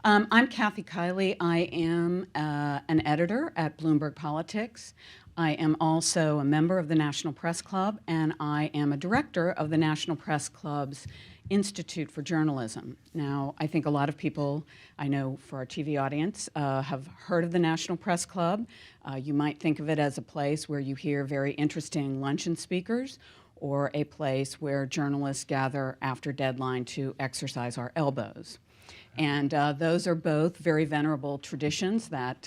I'm Kathy Kiley. I am an editor at Bloomberg Politics. I am also a member of the National Press Club, and I am a director of the National Press Club's Institute for Journalism. Now, I think a lot of people, I know for our TV audience, have heard of the National Press Club. You might think of it as a place where you hear very interesting luncheon speakers, or a place where journalists gather after deadline to exercise our elbows. And those are both very venerable traditions that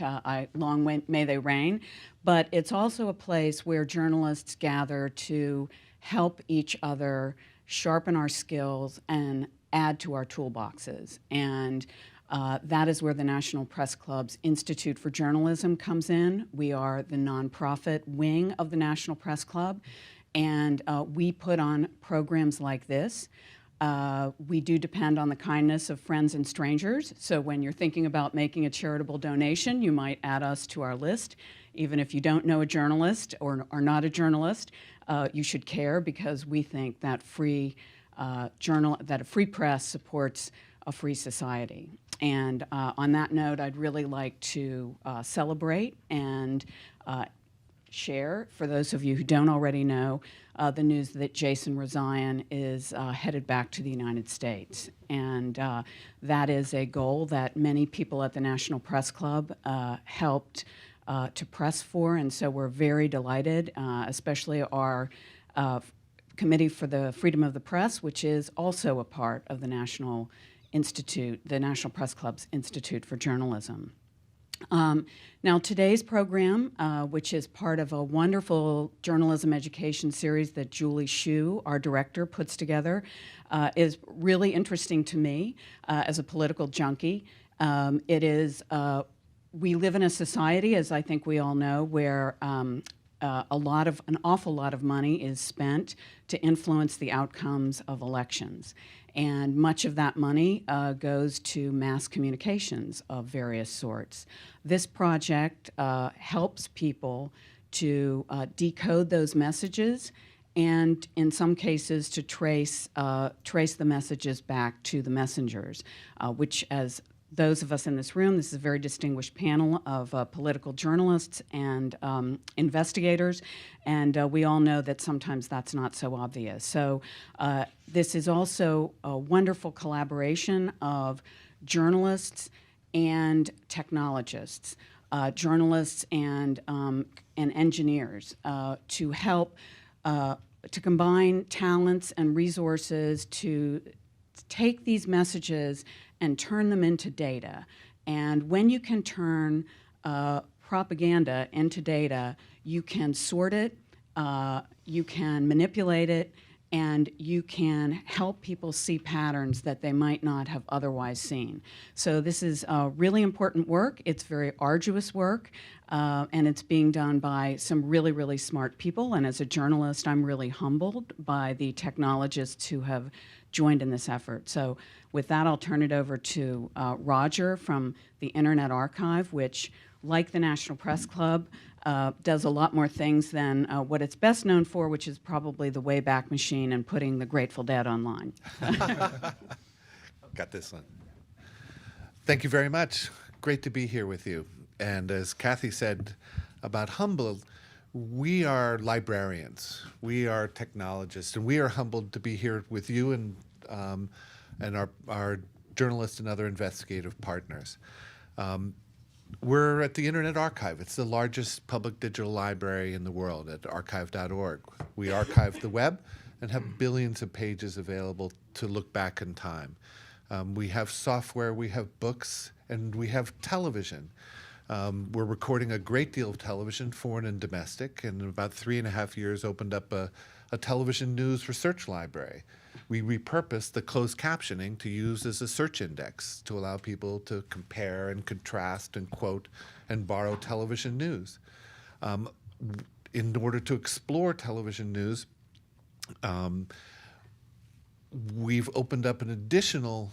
long may they reign. But it's also a place where journalists gather to help each other sharpen our skills and add to our toolboxes. And that is where the National Press Club's Institute for Journalism comes in. We are the nonprofit wing of the National Press Club, and we put on programs like this. We do depend on the kindness of friends and strangers, so when you're thinking about making a charitable donation, you might add us to our list. Even if you don't know a journalist or are not a journalist, you should care, because we think that that a free press supports a free society. And on that note, I'd really like to celebrate and share, for those of you who don't already know, the news that Jason Rezaian is headed back to the United States. And that is a goal that many people at the National Press Club helped to press for, and so we're very delighted, especially our Committee for the Freedom of the Press, which is also a part of the National Institute, the National Press Club's Institute for Journalism. Now, today's program, which is part of a wonderful journalism education series that Julie Hsu, our director, puts together, is really interesting to me as a political junkie. We live in a society, as I think we all know, where an awful lot of money is spent to influence the outcomes of elections. And much of that money goes to mass communications of various sorts. This project helps people to decode those messages, and in some cases to trace the messages back to the messengers, which, as those of us in this room, this is a very distinguished panel of political journalists and investigators, and we all know that sometimes that's not so obvious. So this is also a wonderful collaboration of journalists and technologists, journalists and engineers, to help to combine talents and resources to take these messages and turn them into data. And when you can turn propaganda into data, you can sort it, you can manipulate it, and you can help people see patterns that they might not have otherwise seen. So this is really important work. It's very arduous work, and it's being done by some really, really smart people. And as a journalist, I'm really humbled by the technologists who have joined in this effort. So with that, I'll turn it over to Roger from the Internet Archive, which, like the National Press Club, does a lot more things than what it's best known for, which is probably the Wayback Machine and putting the Grateful Dead online. Got this one. Thank you very much. Great to be here with you. And as Kathy said about humbled, we are librarians, we are technologists, and we are humbled to be here with you and our journalists and other investigative partners. We're at the Internet Archive. It's the largest public digital library in the world at archive.org. We archive the web and have billions of pages available to look back in time. We have software, we have books, and we have television. We're recording a great deal of television, foreign and domestic, and in about 3.5 years opened up a television news research library. We repurposed the closed captioning to use as a search index to allow people to compare and contrast and quote and borrow television news. In order to explore television news, we've opened up an additional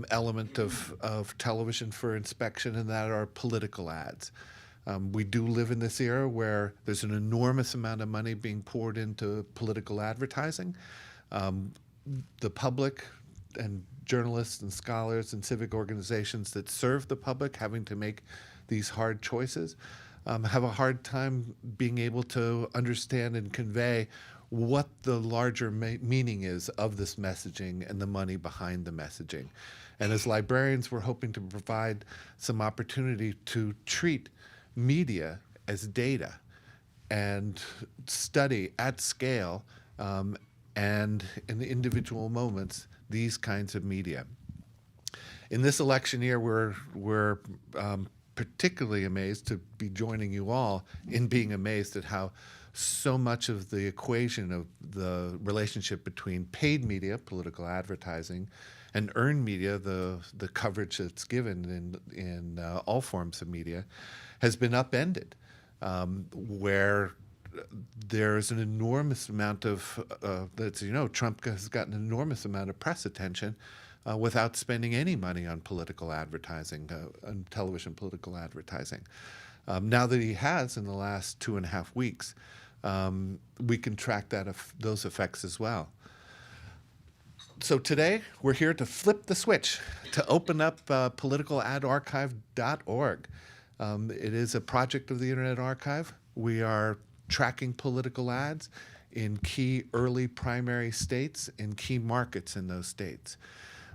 element of television for inspection, and that are political ads. We do live in this era where there's an enormous amount of money being poured into political advertising. The public and journalists and scholars and civic organizations that serve the public having to make these hard choices have a hard time being able to understand and convey what the larger meaning is of this messaging and the money behind the messaging. And as librarians, we're hoping to provide some opportunity to treat media as data and study at scale and in the individual moments these kinds of media. In this election year, we're particularly amazed to be joining you all in being amazed at how so much of the equation of the relationship between paid media, political advertising, and earned media, the coverage that's given in all forms of media, has been upended, where there's an enormous amount of, Trump has gotten an enormous amount of press attention without spending any money on political advertising, on television political advertising. Now that he has in the last 2.5 weeks, we can track those effects as well. So today, we're here to flip the switch, to open up politicalarchive.org. It is a project of the Internet Archive. We are tracking political ads in key early primary states and key markets in those states.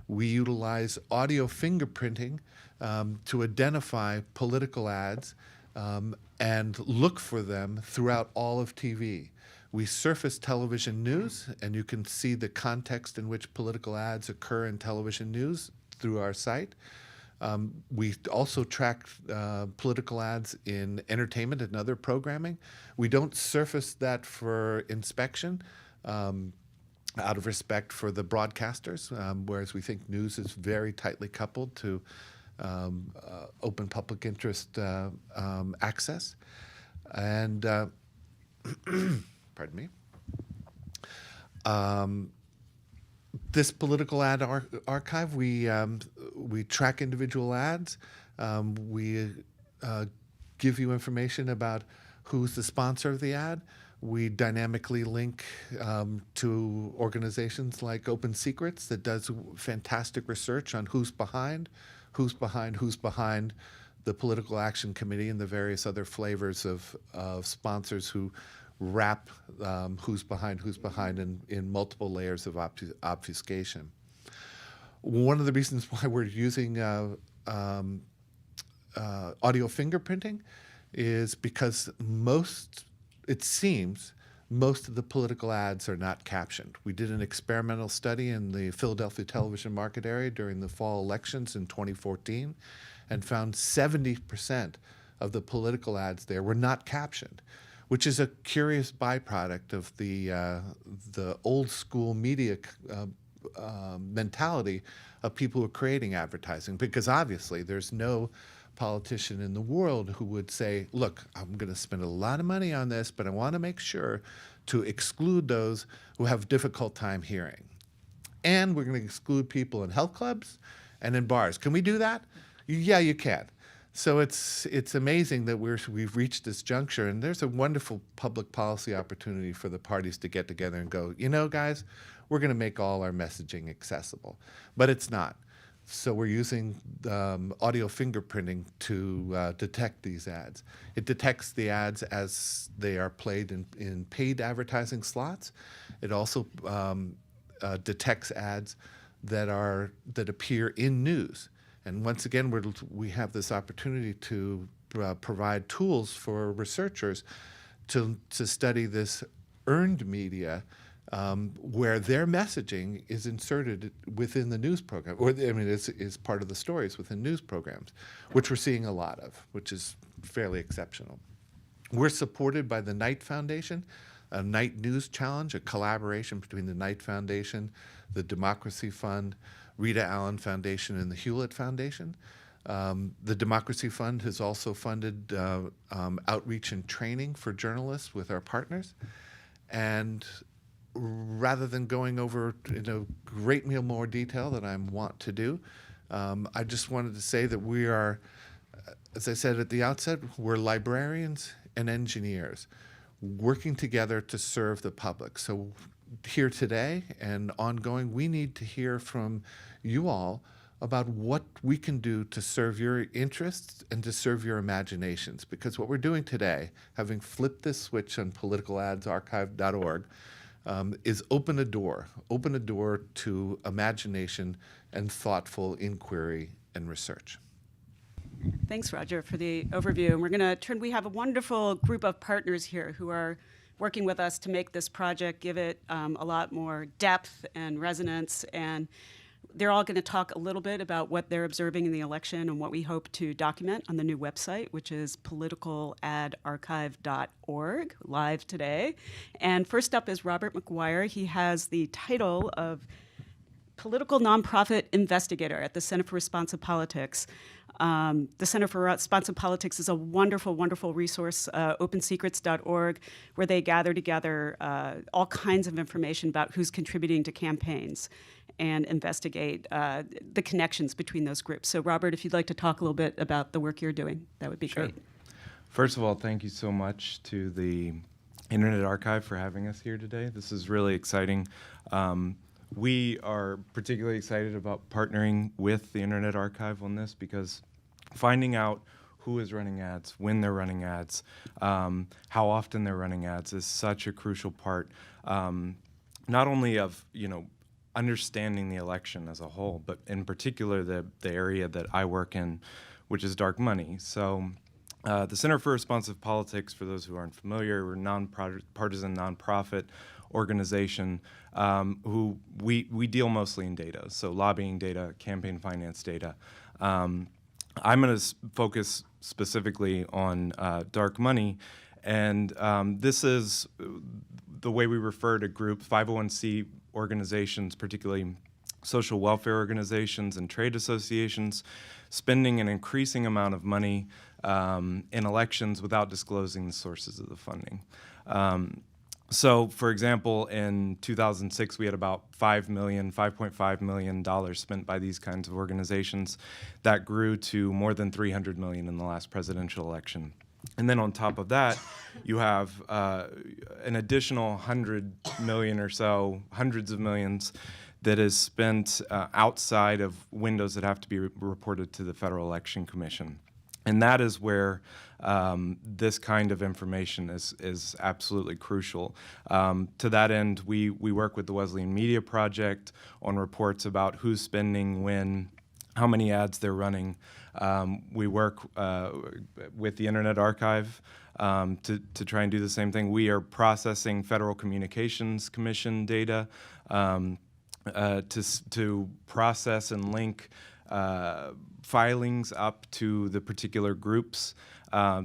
We utilize audio fingerprinting to identify political ads and look for them throughout all of TV. We surface television news, and you can see the context in which political ads occur in television news through our site. We also track political ads in entertainment and other programming. We don't surface that for inspection out of respect for the broadcasters, whereas we think news is very tightly coupled to open public interest access. And pardon me. This political ad archive, we track individual ads. We give you information about who's the sponsor of the ad. We dynamically link to organizations like Open Secrets that does fantastic research on who's behind the Political Action Committee and the various other flavors of sponsors who wrap who's behind in multiple layers of obfuscation. One of the reasons why we're using audio fingerprinting is because it seems most of the political ads are not captioned. We did an experimental study in the Philadelphia television market area during the fall elections in 2014 and found 70% of the political ads there were not captioned, which is a curious byproduct of the old school media mentality of people who are creating advertising, because obviously there's no politician in the world who would say, look, I'm going to spend a lot of money on this, but I want to make sure to exclude those who have a difficult time hearing. And we're going to exclude people in health clubs and in bars. Can we do that? Yeah, you can. So it's amazing that we've reached this juncture, and there's a wonderful public policy opportunity for the parties to get together and go, guys, we're going to make all our messaging accessible. But it's not. So we're using audio fingerprinting to detect these ads. It detects the ads as they are played in paid advertising slots. It also detects ads that appear in news. And once again, we have this opportunity to provide tools for researchers to study this earned media where their messaging is inserted within the news program, is part of the stories within news programs, which we're seeing a lot of, which is fairly exceptional. We're supported by the Knight Foundation, a Knight News Challenge, a collaboration between the Knight Foundation, the Democracy Fund, Rita Allen Foundation, and the Hewlett Foundation. The Democracy Fund has also funded outreach and training for journalists with our partners. And rather than going over in a great deal more detail than I want to do, I just wanted to say that we are, as I said at the outset, we're librarians and engineers working together to serve the public. So here today and ongoing, we need to hear from you all about what we can do to serve your interests and to serve your imaginations. Because what we're doing today, having flipped this switch on politicaladsarchive.org, is open a door to imagination and thoughtful inquiry and research. Thanks, Roger, for the overview. And we're going to turn, we have a wonderful group of partners here who are working with us to make this project, give it a lot more depth and resonance. And they're all going to talk a little bit about what they're observing in the election and what we hope to document on the new website, which is politicaladarchive.org, live today. And first up is Robert McGuire. He has the title of Political Nonprofit Investigator at the Center for Responsive Politics. The Center for Responsive Politics is a wonderful, wonderful resource, opensecrets.org, where they gather together all kinds of information about who's contributing to campaigns and investigate the connections between those groups. So, Robert, if you'd like to talk a little bit about the work you're doing, that would be great. First of all, thank you so much to the Internet Archive for having us here today. This is really exciting. We are particularly excited about partnering with the Internet Archive on this because finding out who is running ads, when they're running ads, how often they're running ads is such a crucial part, not only of, understanding the election as a whole, but in particular the area that I work in, which is dark money. So the Center for Responsive Politics, for those who aren't familiar, we're a nonpartisan nonprofit organization who we deal mostly in data, so lobbying data, campaign finance data. I'm going to focus specifically on dark money, and this is the way we refer to groups, 501c organizations, particularly social welfare organizations and trade associations, spending an increasing amount of money in elections without disclosing the sources of the funding. So, for example, in 2006, we had about $5.5 million spent by these kinds of organizations. That grew to more than $300 million in the last presidential election. And then on top of that, you have an additional 100 million or so, hundreds of millions, that is spent outside of windows that have to be reported to the Federal Election Commission. And that is where this kind of information is absolutely crucial. To that end, we work with the Wesleyan Media Project on reports about who's spending when, how many ads they're running. We work with the Internet Archive to try and do the same thing. We are processing Federal Communications Commission data to process and link filings up to the particular groups,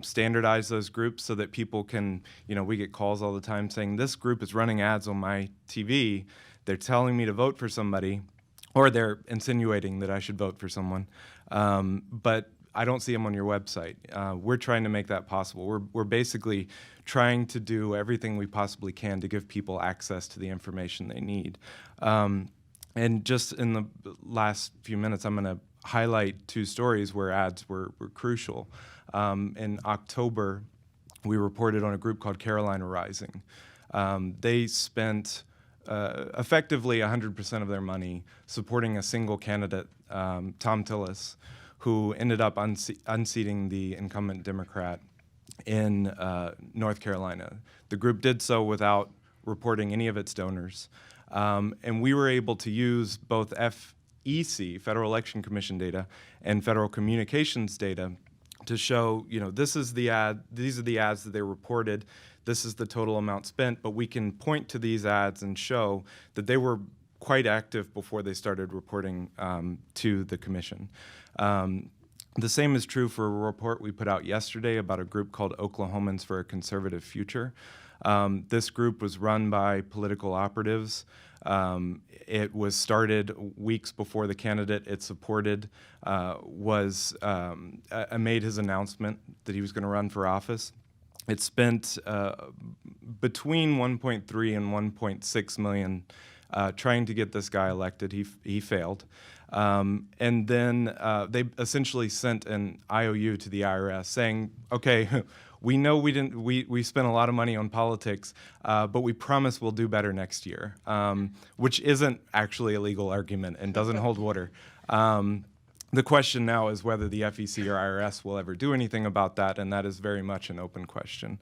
standardize those groups so that people can, we get calls all the time saying, this group is running ads on my TV, they're telling me to vote for somebody, or they're insinuating that I should vote for someone, but I don't see them on your website. We're trying to make that possible. We're basically trying to do everything we possibly can to give people access to the information they need. And just in the last few minutes, I'm going to highlight two stories where ads were crucial. In October, we reported on a group called Carolina Rising. They spent effectively 100% of their money supporting a single candidate, Tom Tillis, who ended up unseating the incumbent Democrat in North Carolina. The group did so without reporting any of its donors. And we were able to use both FEC, Federal Election Commission data, and Federal Communications data to show, this is the ad, these are the ads that they reported, this is the total amount spent, but we can point to these ads and show that they were quite active before they started reporting to the commission. The same is true for a report we put out yesterday about a group called Oklahomans for a Conservative Future. This group was run by political operatives. It was started weeks before the candidate it supported made his announcement that he was going to run for office. It spent between 1.3 and 1.6 million trying to get this guy elected. He failed. And then they essentially sent an IOU to the IRS saying, okay, we know we spent a lot of money on politics, but we promise we'll do better next year, which isn't actually a legal argument and doesn't hold water. The question now is whether the FEC or IRS will ever do anything about that, and that is very much an open question.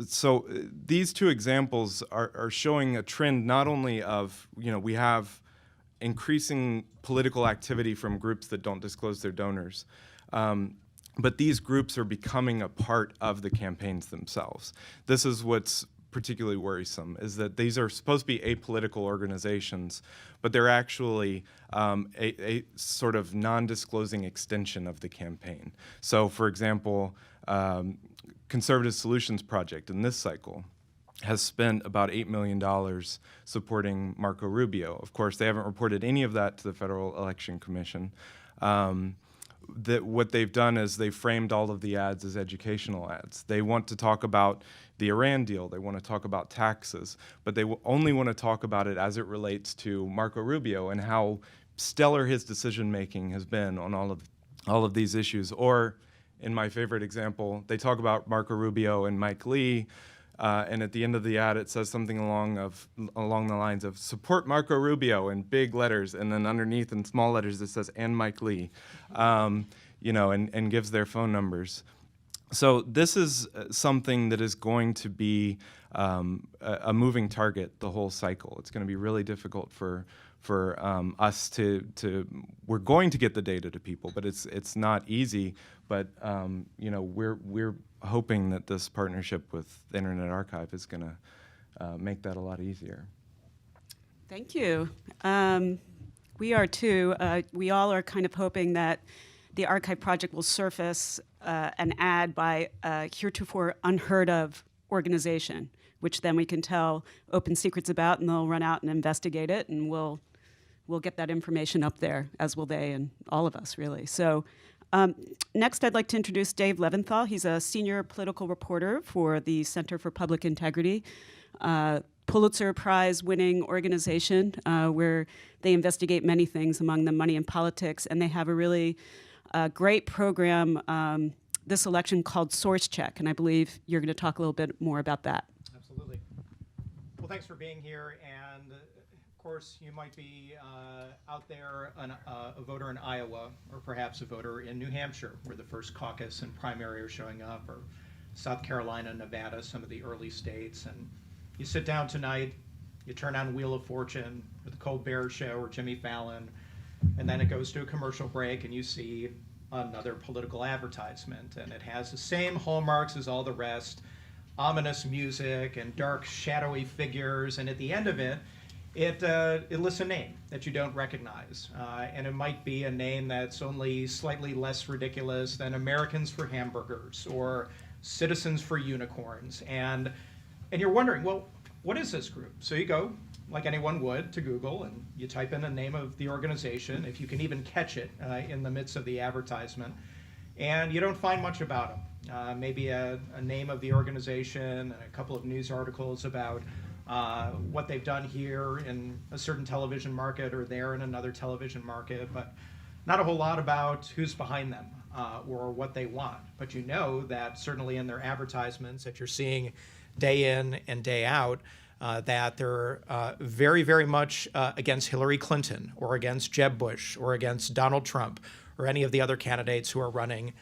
So these two examples are showing a trend not only of, we have increasing political activity from groups that don't disclose their donors, but these groups are becoming a part of the campaigns themselves. This is what's particularly worrisome, is that these are supposed to be apolitical organizations, but they're actually a sort of non-disclosing extension of the campaign. So, for example, Conservative Solutions Project in this cycle has spent about $8 million supporting Marco Rubio. Of course, they haven't reported any of that to the Federal Election Commission. What they've done is they've framed all of the ads as educational ads. They want to talk about the Iran deal, they want to talk about taxes, but they only want to talk about it as it relates to Marco Rubio and how stellar his decision-making has been on all of these issues. Or, in my favorite example, they talk about Marco Rubio and Mike Lee, and at the end of the ad, it says something along the lines of "Support Marco Rubio" in big letters, and then underneath in small letters it says "and Mike Lee," and gives their phone numbers. So this is something that is going to be a moving target the whole cycle. It's going to be really difficult for us to. We're going to get the data to people, but it's not easy. But we're hoping that this partnership with the Internet Archive is going to make that a lot easier. Thank you. We are too. We all are kind of hoping that the Archive Project will surface an ad by a heretofore unheard of organization, which then we can tell open secrets about, and they'll run out and investigate it, and we'll get that information up there, as will they and all of us, really. So next, I'd like to introduce Dave Leventhal. He's a senior political reporter for the Center for Public Integrity, Pulitzer Prize-winning organization where they investigate many things, among them money and politics, and they have a really great program this election called Source Check, and I believe you're going to talk a little bit more about that. Absolutely. Well, thanks for being here, and of course, you might be out there, a voter in Iowa, or perhaps a voter in New Hampshire, where the first caucus and primary are showing up, or South Carolina, Nevada, some of the early states, and you sit down tonight, you turn on Wheel of Fortune, or the Colbert Show, or Jimmy Fallon, and then it goes to a commercial break, and you see another political advertisement, and it has the same hallmarks as all the rest, ominous music and dark, shadowy figures, and at the end of it, it lists a name that you don't recognize, and it might be a name that's only slightly less ridiculous than Americans for Hamburgers or Citizens for Unicorns, and you're wondering, well, what is this group? So you go, like anyone would, to Google, and you type in the name of the organization, if you can even catch it in the midst of the advertisement, and you don't find much about them. Maybe a name of the organization and a couple of news articles about what they've done here in a certain television market or there in another television market, but not a whole lot about who's behind them or what they want. But you know that certainly in their advertisements that you're seeing day in and day out, that they're very, very much against Hillary Clinton or against Jeb Bush or against Donald Trump or any of the other candidates who are running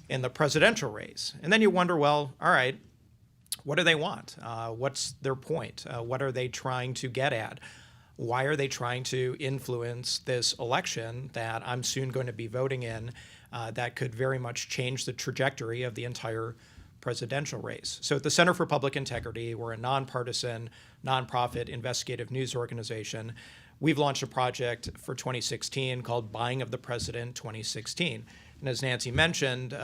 in the presidential race. And then you wonder, well, all right, what do they want? What's their point? What are they trying to get at? Why are they trying to influence this election that I'm soon going to be voting in that could very much change the trajectory of the entire presidential race? So at the Center for Public Integrity, we're a nonpartisan, nonprofit investigative news organization. We've launched a project for 2016 called Buying of the President 2016. And as Nancy mentioned,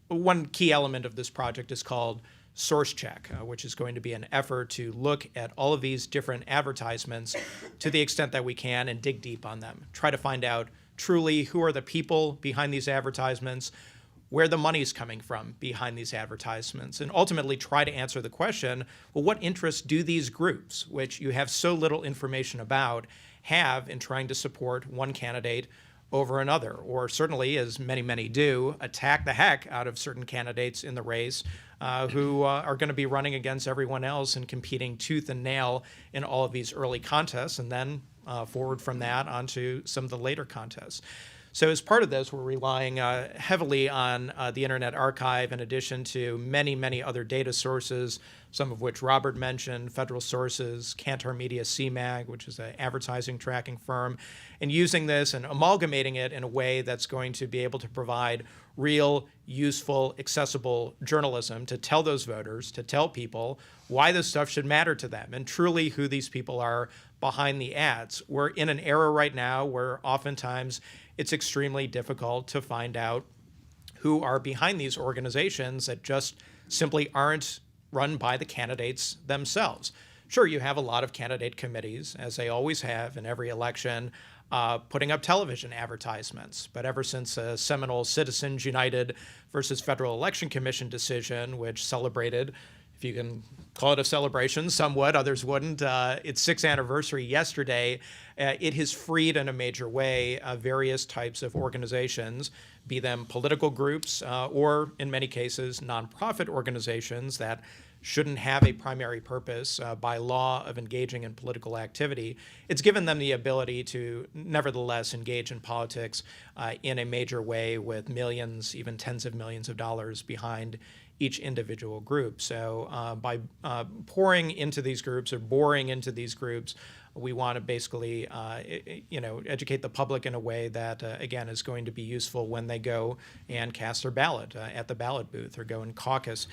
one key element of this project is called Source Check, which is going to be an effort to look at all of these different advertisements to the extent that we can and dig deep on them. Try to find out truly who are the people behind these advertisements, where the money's coming from behind these advertisements, and ultimately try to answer the question, well, what interests do these groups, which you have so little information about, have in trying to support one candidate over another, or certainly, as many do, attack the heck out of certain candidates in the race who are going to be running against everyone else and competing tooth and nail in all of these early contests, and then forward from that onto some of the later contests. So as part of this, we're relying heavily on the Internet Archive in addition to many other data sources, some of which Robert mentioned, federal sources, Kantar Media CMAG, which is an advertising tracking firm, and using this and amalgamating it in a way that's going to be able to provide real, useful, accessible journalism to tell those voters, to tell people why this stuff should matter to them, and truly who these people are behind the ads. We're in an era right now where oftentimes it's extremely difficult to find out who are behind these organizations that just simply aren't run by the candidates themselves. Sure, you have a lot of candidate committees, as they always have in every election, putting up television advertisements. But ever since a seminal Citizens United versus Federal Election Commission decision, which celebrated, if you can call it a celebration, some would, others wouldn't, its 6th anniversary yesterday, it has freed in a major way various types of organizations, be them political groups or, in many cases, nonprofit organizations that shouldn't have a primary purpose by law of engaging in political activity. It's given them the ability to nevertheless engage in politics in a major way with millions, even tens of millions of dollars behind each individual group. So by pouring into these groups or boring into these groups, we want to basically, educate the public in a way that, again, is going to be useful when they go and cast their ballot at the ballot booth or go and caucus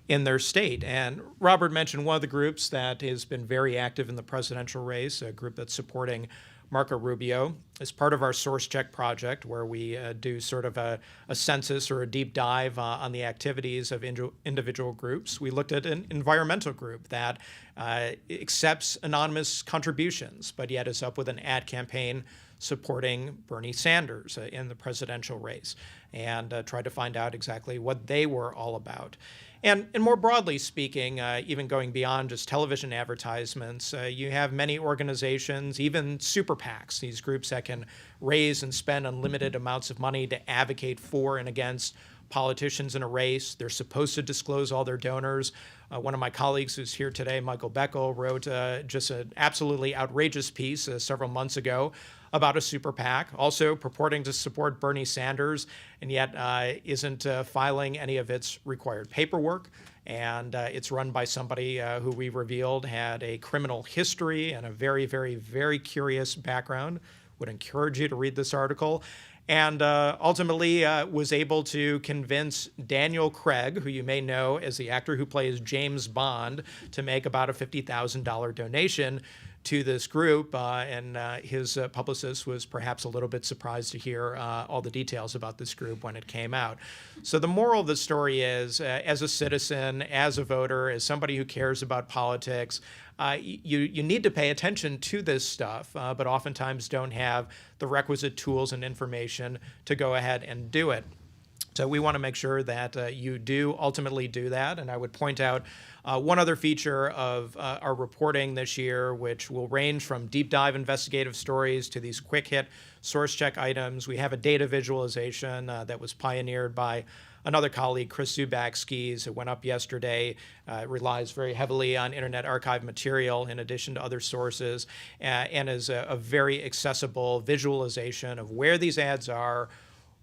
in their state. And Robert mentioned one of the groups that has been very active in the presidential race, a group that's supporting Marco Rubio, as part of our Source Check project, where we do sort of a census or a deep dive on the activities of individual groups. We looked at an environmental group that accepts anonymous contributions, but yet is up with an ad campaign supporting Bernie Sanders in the presidential race, and tried to find out exactly what they were all about. And more broadly speaking, even going beyond just television advertisements, you have many organizations, even super PACs, these groups that can raise and spend unlimited amounts of money to advocate for and against politicians in a race. They're supposed to disclose all their donors. One of my colleagues who's here today, Michael Beckel, wrote just an absolutely outrageous piece several months ago about a super PAC, also purporting to support Bernie Sanders, and yet isn't filing any of its required paperwork. And it's run by somebody who we revealed had a criminal history and a very curious background. Would encourage you to read this article. And ultimately was able to convince Daniel Craig, who you may know as the actor who plays James Bond, to make about a $50,000 donation to this group, and his publicist was perhaps a little bit surprised to hear all the details about this group when it came out. So the moral of the story is, as a citizen, as a voter, as somebody who cares about politics, you need to pay attention to this stuff, but oftentimes don't have the requisite tools and information to go ahead and do it. So we want to make sure that you do ultimately do that. And I would point out one other feature of our reporting this year, which will range from deep dive investigative stories to these quick hit source check items. We have a data visualization that was pioneered by another colleague, Chris Zubak-Skis. It went up yesterday. It relies very heavily on Internet Archive material in addition to other sources, and is a very accessible visualization of where these ads are,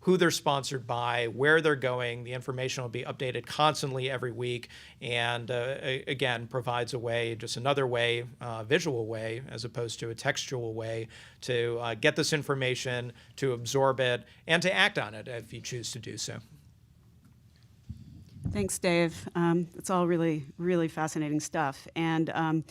who they're sponsored by, where they're going. The information will be updated constantly every week, and again, provides a way, just another way, visual way, as opposed to a textual way, to get this information, to absorb it, and to act on it if you choose to do so. Thanks, Dave. It's all really fascinating stuff. And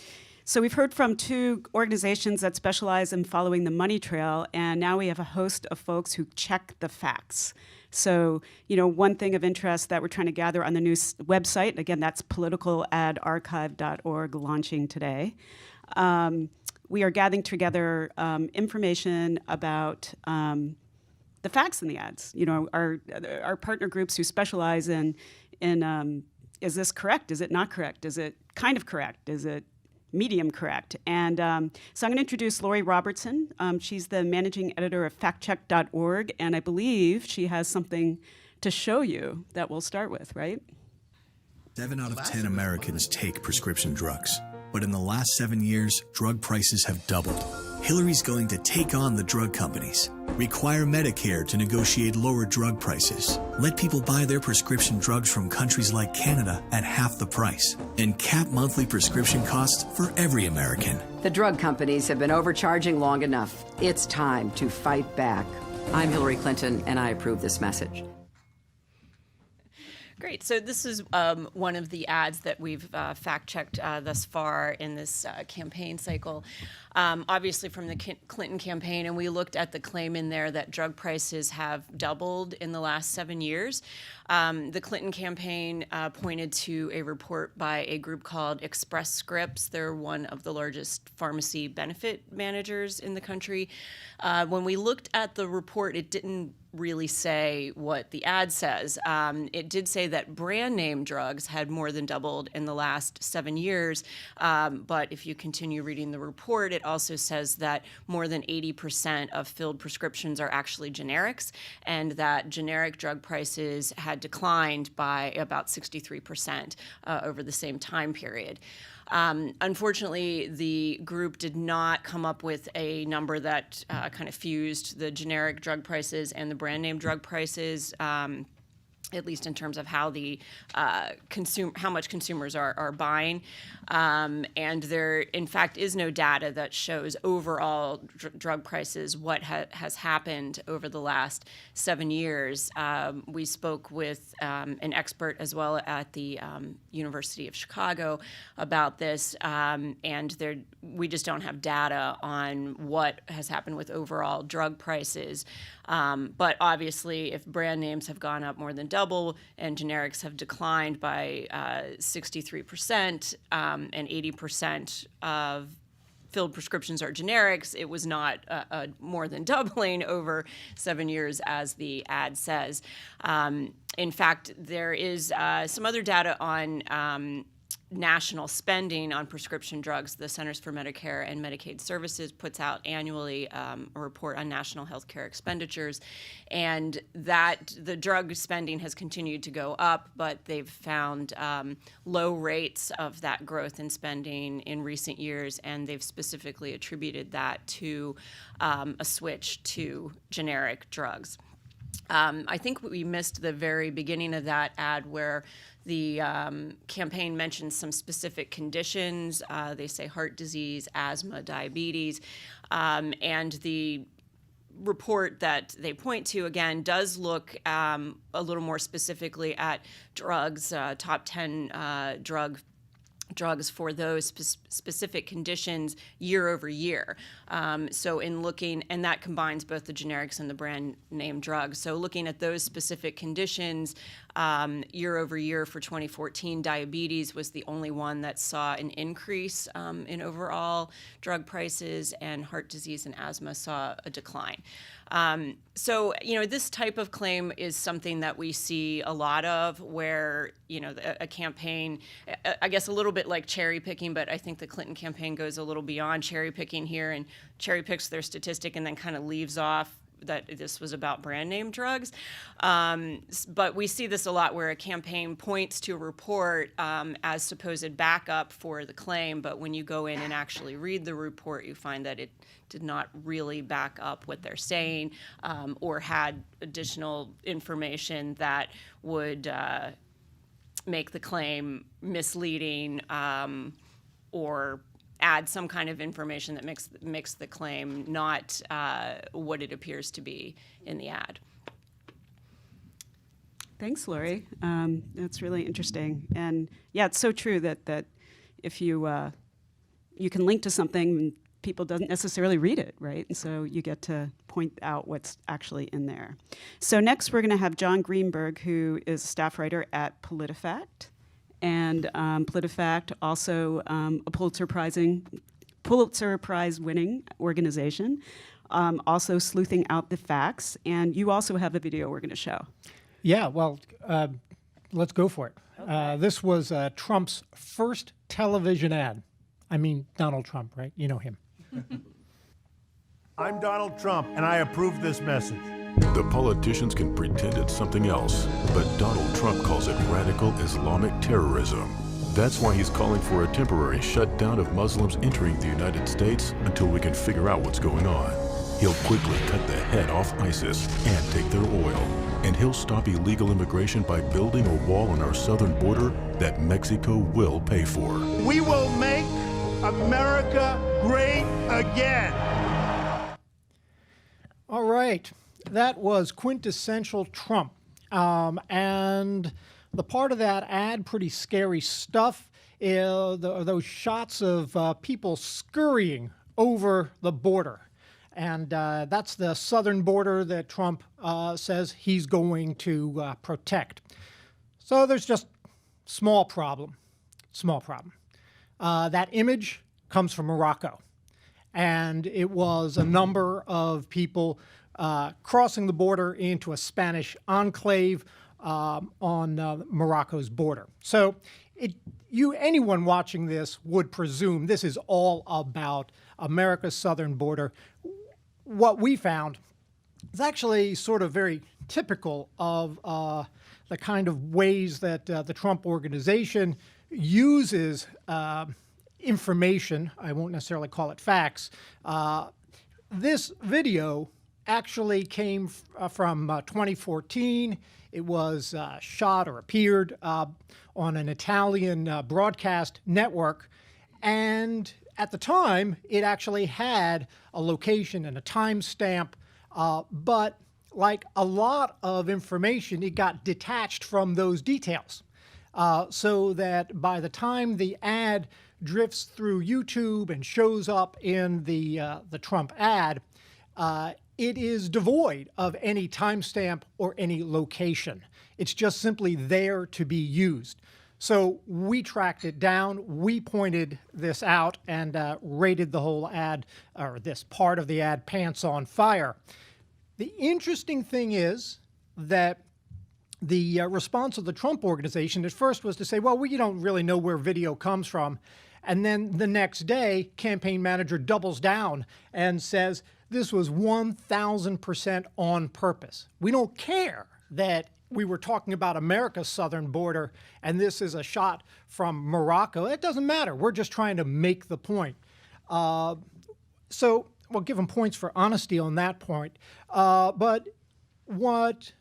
so we've heard from two organizations that specialize in following the money trail, and now we have a host of folks who check the facts. So, one thing of interest that we're trying to gather on the new website, again, that's politicaladarchive.org, launching today. We are gathering together information about the facts in the ads. Our partner groups who specialize in is this correct? Is it not correct? Is it kind of correct? Is it medium correct. And so I'm going to introduce Lori Robertson. She's the managing editor of factcheck.org, and I believe she has something to show you that we'll start with, right? 7 out of 10 Americans take prescription drugs. But in the last 7 years, drug prices have doubled. Hillary's going to take on the drug companies, require Medicare to negotiate lower drug prices, let people buy their prescription drugs from countries like Canada at half the price, and cap monthly prescription costs for every American. The drug companies have been overcharging long enough. It's time to fight back. I'm Hillary Clinton, and I approve this message. Great. So this is one of the ads that we've fact-checked thus far in this campaign cycle. Obviously from the Clinton campaign, and we looked at the claim in there that drug prices have doubled in the last 7 years. The Clinton campaign pointed to a report by a group called Express Scripts. They're one of the largest pharmacy benefit managers in the country. When we looked at the report, it didn't really say what the ad says. It did say that brand name drugs had more than doubled in the last 7 years, but if you continue reading the report, it also says that more than 80% of filled prescriptions are actually generics, and that generic drug prices had declined by about 63% over the same time period. Unfortunately, the group did not come up with a number that kind of fused the generic drug prices and the brand name drug prices, at least in terms of how the how much consumers are buying. And there, in fact, is no data that shows overall drug prices, what has happened over the last 7 years. We spoke with an expert as well at the University of Chicago about this, and we just don't have data on what has happened with overall drug prices. But obviously, if brand names have gone up more than double and generics have declined by 63%, and 80% of filled prescriptions are generics, it was not more than doubling over 7 years, as the ad says. In fact, there is some other data on national spending on prescription drugs. The Centers for Medicare and Medicaid Services puts out annually a report on national healthcare expenditures, and that the drug spending has continued to go up, but they've found low rates of that growth in spending in recent years, and they've specifically attributed that to a switch to generic drugs. I think we missed the very beginning of that ad where the campaign mentions some specific conditions. They say heart disease, asthma, diabetes, and the report that they point to, again, does look a little more specifically at drugs, top 10 drugs for those specific conditions year over year. So in looking, and that combines both the generics and the brand name drugs. So looking at those specific conditions year over year for 2014, diabetes was the only one that saw an increase in overall drug prices, and heart disease and asthma saw a decline. So, this type of claim is something that we see a lot of where, a campaign, I guess a little bit like cherry picking, but I think the Clinton campaign goes a little beyond cherry picking here and cherry picks their statistic and then kind of leaves off that this was about brand name drugs. But we see this a lot where a campaign points to a report as supposed backup for the claim, but when you go in and actually read the report, you find that it did not really back up what they're saying, or had additional information that would make the claim misleading, or add some kind of information that makes the claim not what it appears to be in the ad. Thanks, Lori. That's really interesting. And yeah, it's so true that if you can link to something, people don't necessarily read it, right? And so you get to point out what's actually in there. So next we're going to have John Greenberg, who is a staff writer at PolitiFact. And PolitiFact, also a Pulitzer Prize winning organization, also sleuthing out the facts. And you also have a video we're going to show. Yeah, well, let's go for it. Okay. This was Trump's first television ad. I mean Donald Trump, right? You know him. I'm Donald Trump, and I approve this message. The politicians can pretend it's something else, but Donald Trump calls it radical Islamic terrorism. That's why he's calling for a temporary shutdown of Muslims entering the United States until we can figure out what's going on. He'll quickly cut the head off ISIS and take their oil. And he'll stop illegal immigration by building a wall on our southern border that Mexico will pay for. We will make America great again. All right, that was quintessential Trump. And the part of that ad, pretty scary stuff, those shots of people scurrying over the border. And that's the southern border that Trump says he's going to protect. So there's just small problem. That image comes from Morocco. And it was a number of people crossing the border into a Spanish enclave on Morocco's border. So anyone watching this would presume this is all about America's southern border. What we found is actually sort of very typical of the kind of ways that the Trump organization uses information. I won't necessarily call it facts. This video actually came from 2014. It was shot or appeared on an Italian broadcast network. And at the time, it actually had a location and a timestamp, but like a lot of information, it got detached from those details. So that by the time the ad drifts through YouTube and shows up in the Trump ad, it is devoid of any timestamp or any location. It's just simply there to be used. So we tracked it down, we pointed this out, and rated the whole ad, or this part of the ad, pants on fire. The interesting thing is that the response of the Trump organization at first was to say, well, we don't really know where video comes from. And then the next day, campaign manager doubles down and says, this was 1,000% on purpose. We don't care that we were talking about America's southern border and this is a shot from Morocco. It doesn't matter. We're just trying to make the point. So we'll give them points for honesty on that point. But what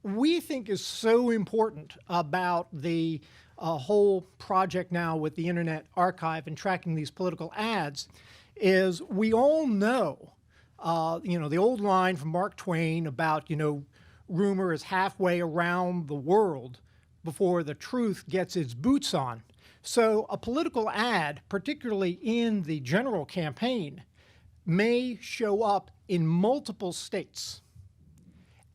we think is so important about the whole project now with the Internet Archive and tracking these political ads is we all know, the old line from Mark Twain about, rumor is halfway around the world before the truth gets its boots on. So a political ad, particularly in the general campaign, may show up in multiple states.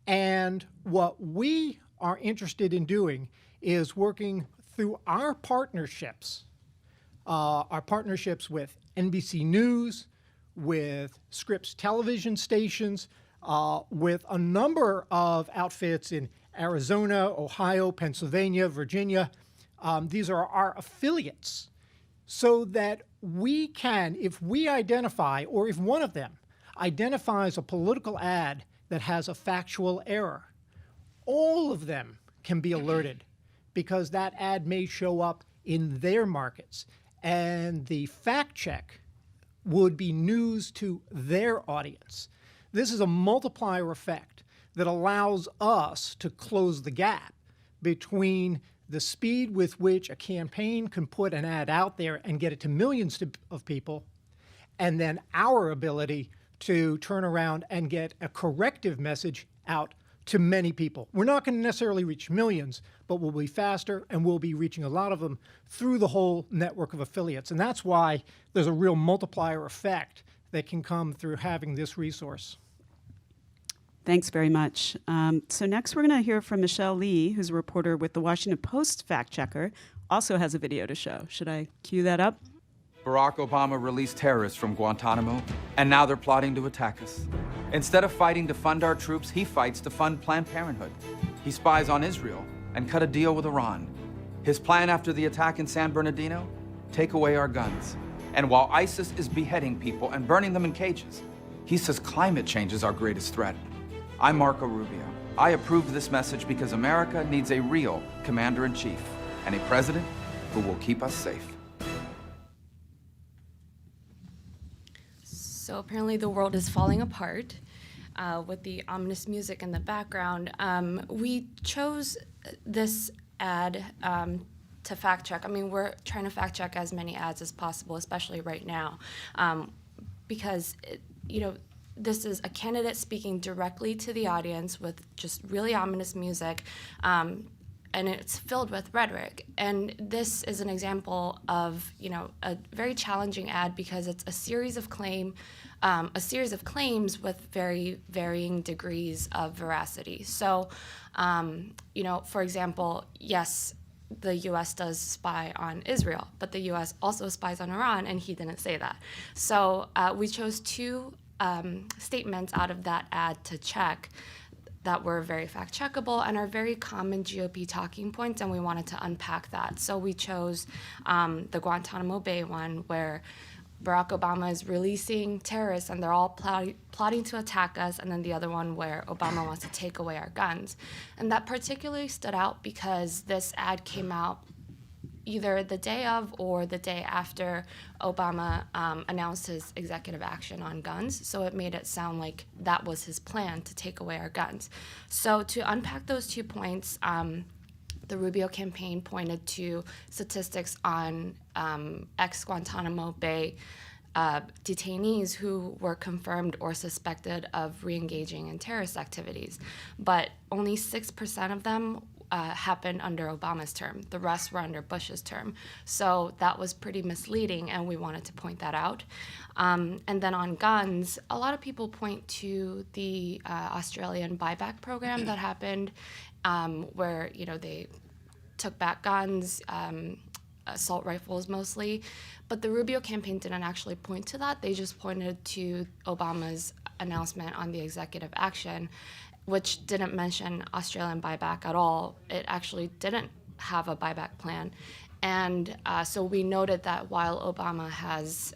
And what we are interested in doing is working through our partnerships with NBC News, with Scripps television stations, with a number of outfits in Arizona, Ohio, Pennsylvania, Virginia. These are our affiliates, so that we can, if we identify, or if one of them identifies a political ad that has a factual error, all of them can be alerted because that ad may show up in their markets. And the fact check would be news to their audience. This is a multiplier effect that allows us to close the gap between the speed with which a campaign can put an ad out there and get it to millions of people, and then our ability to turn around and get a corrective message out to many people. We're not going to necessarily reach millions, but we'll be faster and we'll be reaching a lot of them through the whole network of affiliates. And that's why there's a real multiplier effect that can come through having this resource. Thanks very much. So next we're going to hear from Michelle Lee, who's a reporter with the Washington Post fact checker, also has a video to show. Should I cue that up? Barack Obama released terrorists from Guantanamo, and now they're plotting to attack us. Instead of fighting to fund our troops, he fights to fund Planned Parenthood. He spies on Israel and cut a deal with Iran. His plan after the attack in San Bernardino? Take away our guns And while ISIS is beheading people and burning them in cages, he says climate change is our greatest threat. I'm Marco Rubio. I approve this message because America needs a real commander-in-chief and a president who will keep us safe. So apparently the world is falling apart with the ominous music in the background. We chose this ad to fact check. I mean, we're trying to fact check as many ads as possible, especially right now, because, this is a candidate speaking directly to the audience with just really ominous music, and it's filled with rhetoric. And this is an example of, a very challenging ad because it's a series of claims with very varying degrees of veracity. So, for example, yes, the U.S. does spy on Israel, but the U.S. also spies on Iran, and he didn't say that. So we chose two statements out of that ad to check that were very fact-checkable and are very common GOP talking points, and we wanted to unpack that. So we chose the Guantanamo Bay one, where Barack Obama is releasing terrorists and they're all plotting to attack us, and then the other one where Obama wants to take away our guns. And that particularly stood out because this ad came out either the day of or the day after Obama announced his executive action on guns. So it made it sound like that was his plan to take away our guns. So to unpack those 2 points, the Rubio campaign pointed to statistics on ex-Guantanamo Bay detainees who were confirmed or suspected of re-engaging in terrorist activities. But only 6% of them happened under Obama's term. The rest were under Bush's term. So that was pretty misleading, and we wanted to point that out. And then on guns, a lot of people point to the Australian buyback program that happened, where they took back guns, assault rifles mostly. But the Rubio campaign didn't actually point to that. They just pointed to Obama's announcement on the executive action, which didn't mention Australian buyback at all. It actually didn't have a buyback plan. And so we noted that while Obama has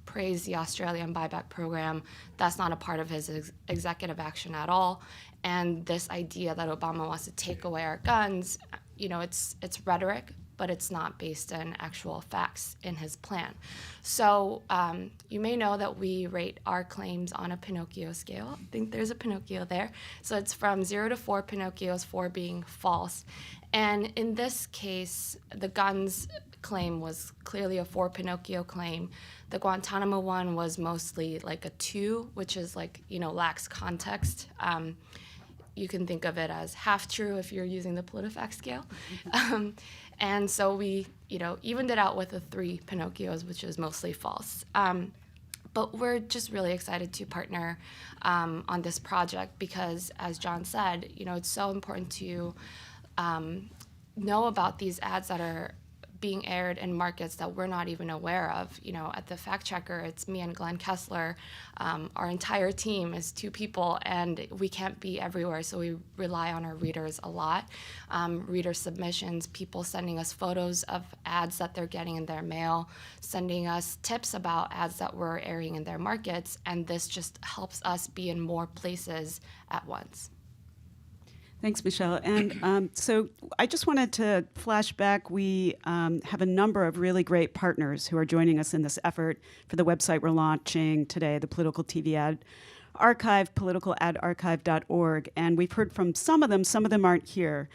praised the Australian buyback program, that's not a part of his executive action at all. And this idea that Obama wants to take away our guns, it's rhetoric, but it's not based in actual facts in his plan. So you may know that we rate our claims on a Pinocchio scale. I think there's a Pinocchio there. So it's from 0 to 4 Pinocchios, 4 being false. And in this case, the guns claim was clearly a 4 Pinocchio claim. The Guantanamo one was mostly like a 2, which is lacks context. You can think of it as half true if you're using the PolitiFact scale. And so we, evened it out with a 3 Pinocchios, which is mostly false. But we're just really excited to partner on this project because, as John said, it's so important to know about these ads that are being aired in markets that we're not even aware of. At the Fact Checker, it's me and Glenn Kessler. Our entire team is 2 people, and we can't be everywhere, so we rely on our readers a lot. Reader submissions, people sending us photos of ads that they're getting in their mail, sending us tips about ads that we're airing in their markets, and this just helps us be in more places at once. Thanks, Michelle. And so I just wanted to flash back. We have a number of really great partners who are joining us in this effort for the website we're launching today, the Political TV Ad Archive, politicaladarchive.org. And we've heard from some of them aren't here.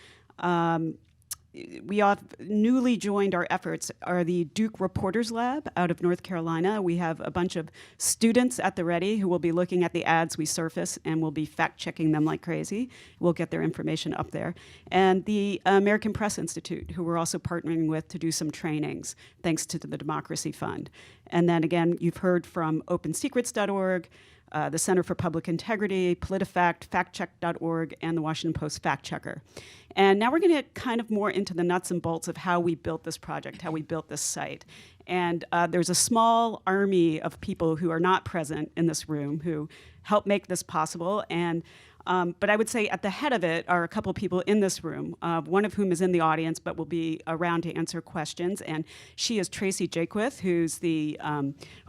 We have newly joined our efforts are the Duke Reporters Lab out of North Carolina. We have a bunch of students at the ready who will be looking at the ads we surface and will be fact-checking them like crazy. We'll get their information up there. And the American Press Institute, who we're also partnering with to do some trainings, thanks to the Democracy Fund. And then again, you've heard from OpenSecrets.org, the Center for Public Integrity, PolitiFact, FactCheck.org, and the Washington Post Fact Checker. And now we're going to get kind of more into the nuts and bolts of how we built this project, how we built this site. And there's a small army of people who are not present in this room who help make this possible. And But I would say at the head of it are a couple people in this room, one of whom is in the audience but will be around to answer questions. And she is Tracy Jaquith, who's the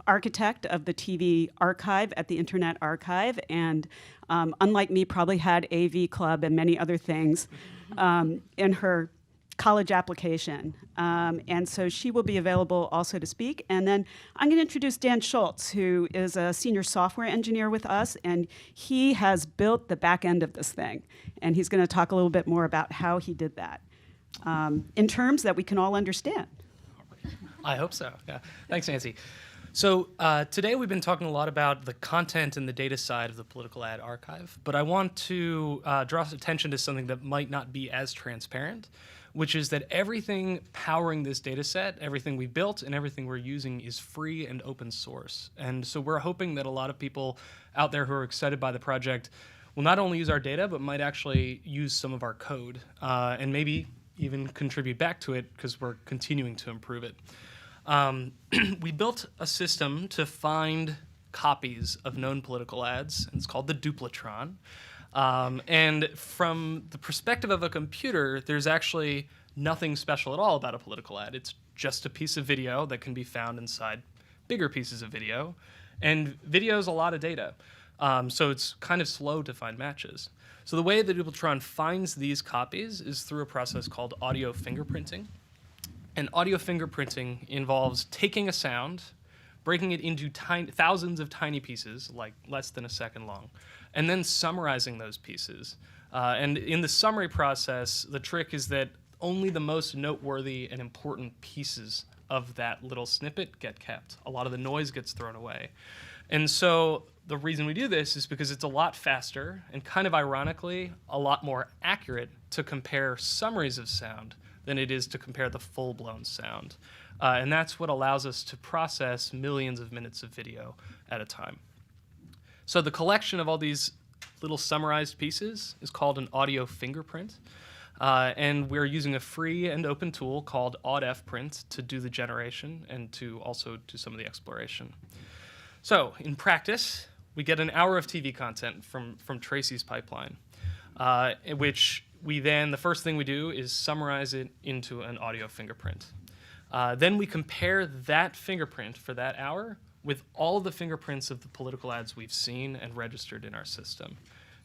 architect of the TV archive at the Internet Archive. And unlike me, probably had AV Club and many other things in her college application. And so she will be available also to speak. And then I'm going to introduce Dan Schultz, who is a senior software engineer with us, and he has built the back end of this thing. And he's going to talk a little bit more about how he did that in terms that we can all understand. I hope so. Yeah. Thanks, Nancy. So today we've been talking a lot about the content and the data side of the political ad archive, but I want to draw attention to something that might not be as transparent, which is that everything powering this data set, everything we built and everything we're using is free and open source. And so we're hoping that a lot of people out there who are excited by the project will not only use our data, but might actually use some of our code and maybe even contribute back to it because we're continuing to improve it. We built a system to find copies of known political ads, and it's called the Duplatron. And from the perspective of a computer, there's actually nothing special at all about a political ad. It's just a piece of video that can be found inside bigger pieces of video. And video is a lot of data, so it's kind of slow to find matches. So the way the Duplatron finds these copies is through a process called audio fingerprinting. And audio fingerprinting involves taking a sound, breaking it into thousands of tiny pieces, like less than a second long, and then summarizing those pieces. And in the summary process, the trick is that only the most noteworthy and important pieces of that little snippet get kept. A lot of the noise gets thrown away. And so the reason we do this is because it's a lot faster and, kind of ironically, a lot more accurate to compare summaries of sound than it is to compare the full-blown sound. And that's what allows us to process millions of minutes of video at a time. So the collection of all these little summarized pieces is called an audio fingerprint. And we're using a free and open tool called AudFprint to do the generation and to also do some of the exploration. So in practice, we get an hour of TV content from Tracy's pipeline, which we then, the first thing we do is summarize it into an audio fingerprint. Then we compare that fingerprint for that hour with all the fingerprints of the political ads we've seen and registered in our system.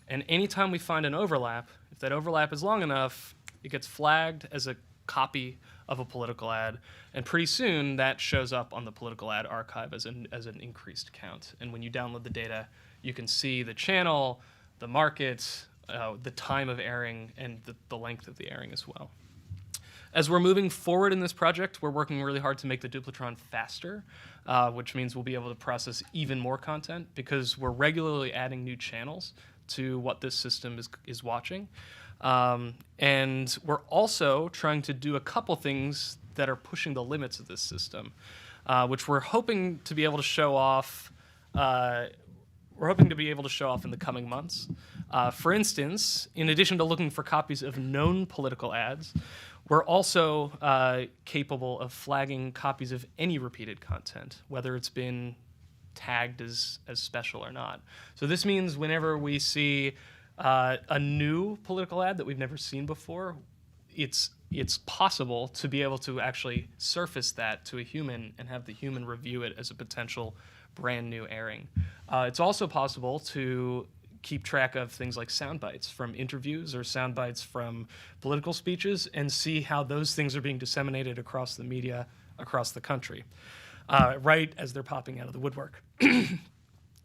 And anytime we find an overlap, if that overlap is long enough, it gets flagged as a copy of a political ad, and pretty soon that shows up on the political ad archive as an increased count. And when you download the data, you can see the channel, the market, the time of airing, and the length of the airing as well. As we're moving forward in this project, we're working really hard to make the Duplatron faster, which means we'll be able to process even more content because we're regularly adding new channels to what this system is watching. And we're also trying to do a couple things that are pushing the limits of this system, which we're hoping to be able to show off. We're hoping to be able to show off in the coming months. For instance, in addition to looking for copies of known political ads, we're also capable of flagging copies of any repeated content, whether it's been tagged as special or not. So this means whenever we see a new political ad that we've never seen before, it's possible to be able to actually surface that to a human and have the human review it as a potential brand new airing. It's also possible to keep track of things like sound bites from interviews or sound bites from political speeches and see how those things are being disseminated across the media across the country, right as they're popping out of the woodwork.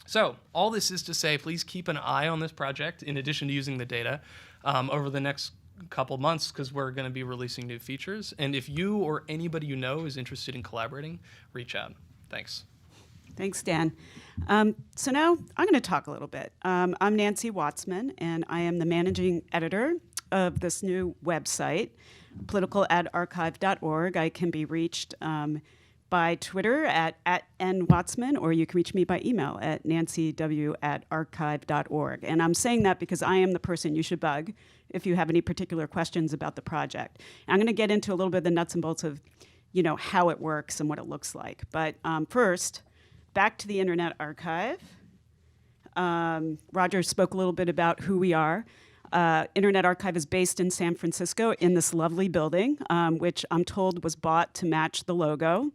So all this is to say, please keep an eye on this project in addition to using the data over the next couple months because we're going to be releasing new features. And if you or anybody you know is interested in collaborating, reach out. Thanks. Thanks, Dan. So now I'm going to talk a little bit. I'm Nancy Watzman, and I am the managing editor of this new website, politicaladarchive.org. I can be reached by Twitter at @nwatzman, or you can reach me by email at nancyw@archive.org. And I'm saying that because I am the person you should bug if you have any particular questions about the project. And I'm going to get into a little bit of the nuts and bolts of, how it works and what it looks like. But first, back to the Internet Archive. Roger spoke a little bit about who we are. Internet Archive is based in San Francisco in this lovely building, which I'm told was bought to match the logo.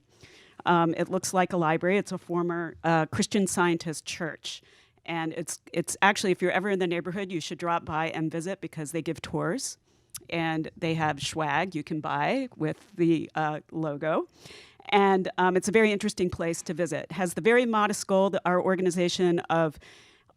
It looks like a library. It's a former Christian Scientist church. And it's actually, if you're ever in the neighborhood, you should drop by and visit because they give tours. And they have swag you can buy with the logo. And it's a very interesting place to visit. It has the very modest goal, our organization, of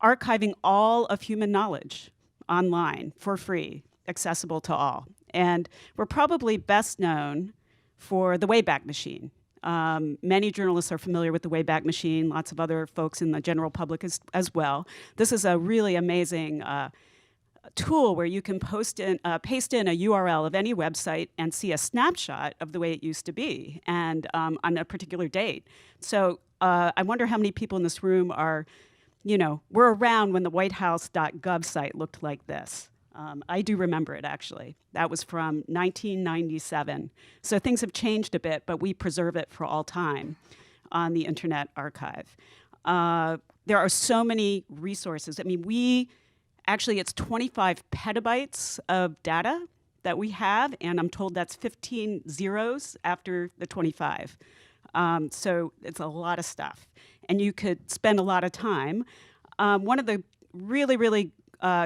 archiving all of human knowledge online for free, accessible to all. And we're probably best known for the Wayback Machine. Many journalists are familiar with the Wayback Machine, lots of other folks in the general public as well. This is a really amazing tool where you can paste in a URL of any website and see a snapshot of the way it used to be and on a particular date. So I wonder how many people in this room were around when the whitehouse.gov site looked like this. I do remember it, actually. That was from 1997. So things have changed a bit, but we preserve it for all time on the Internet Archive. There are so many resources. I mean, it's 25 petabytes of data that we have, and I'm told that's 15 zeros after the 25. So it's a lot of stuff. And you could spend a lot of time. One of the really, really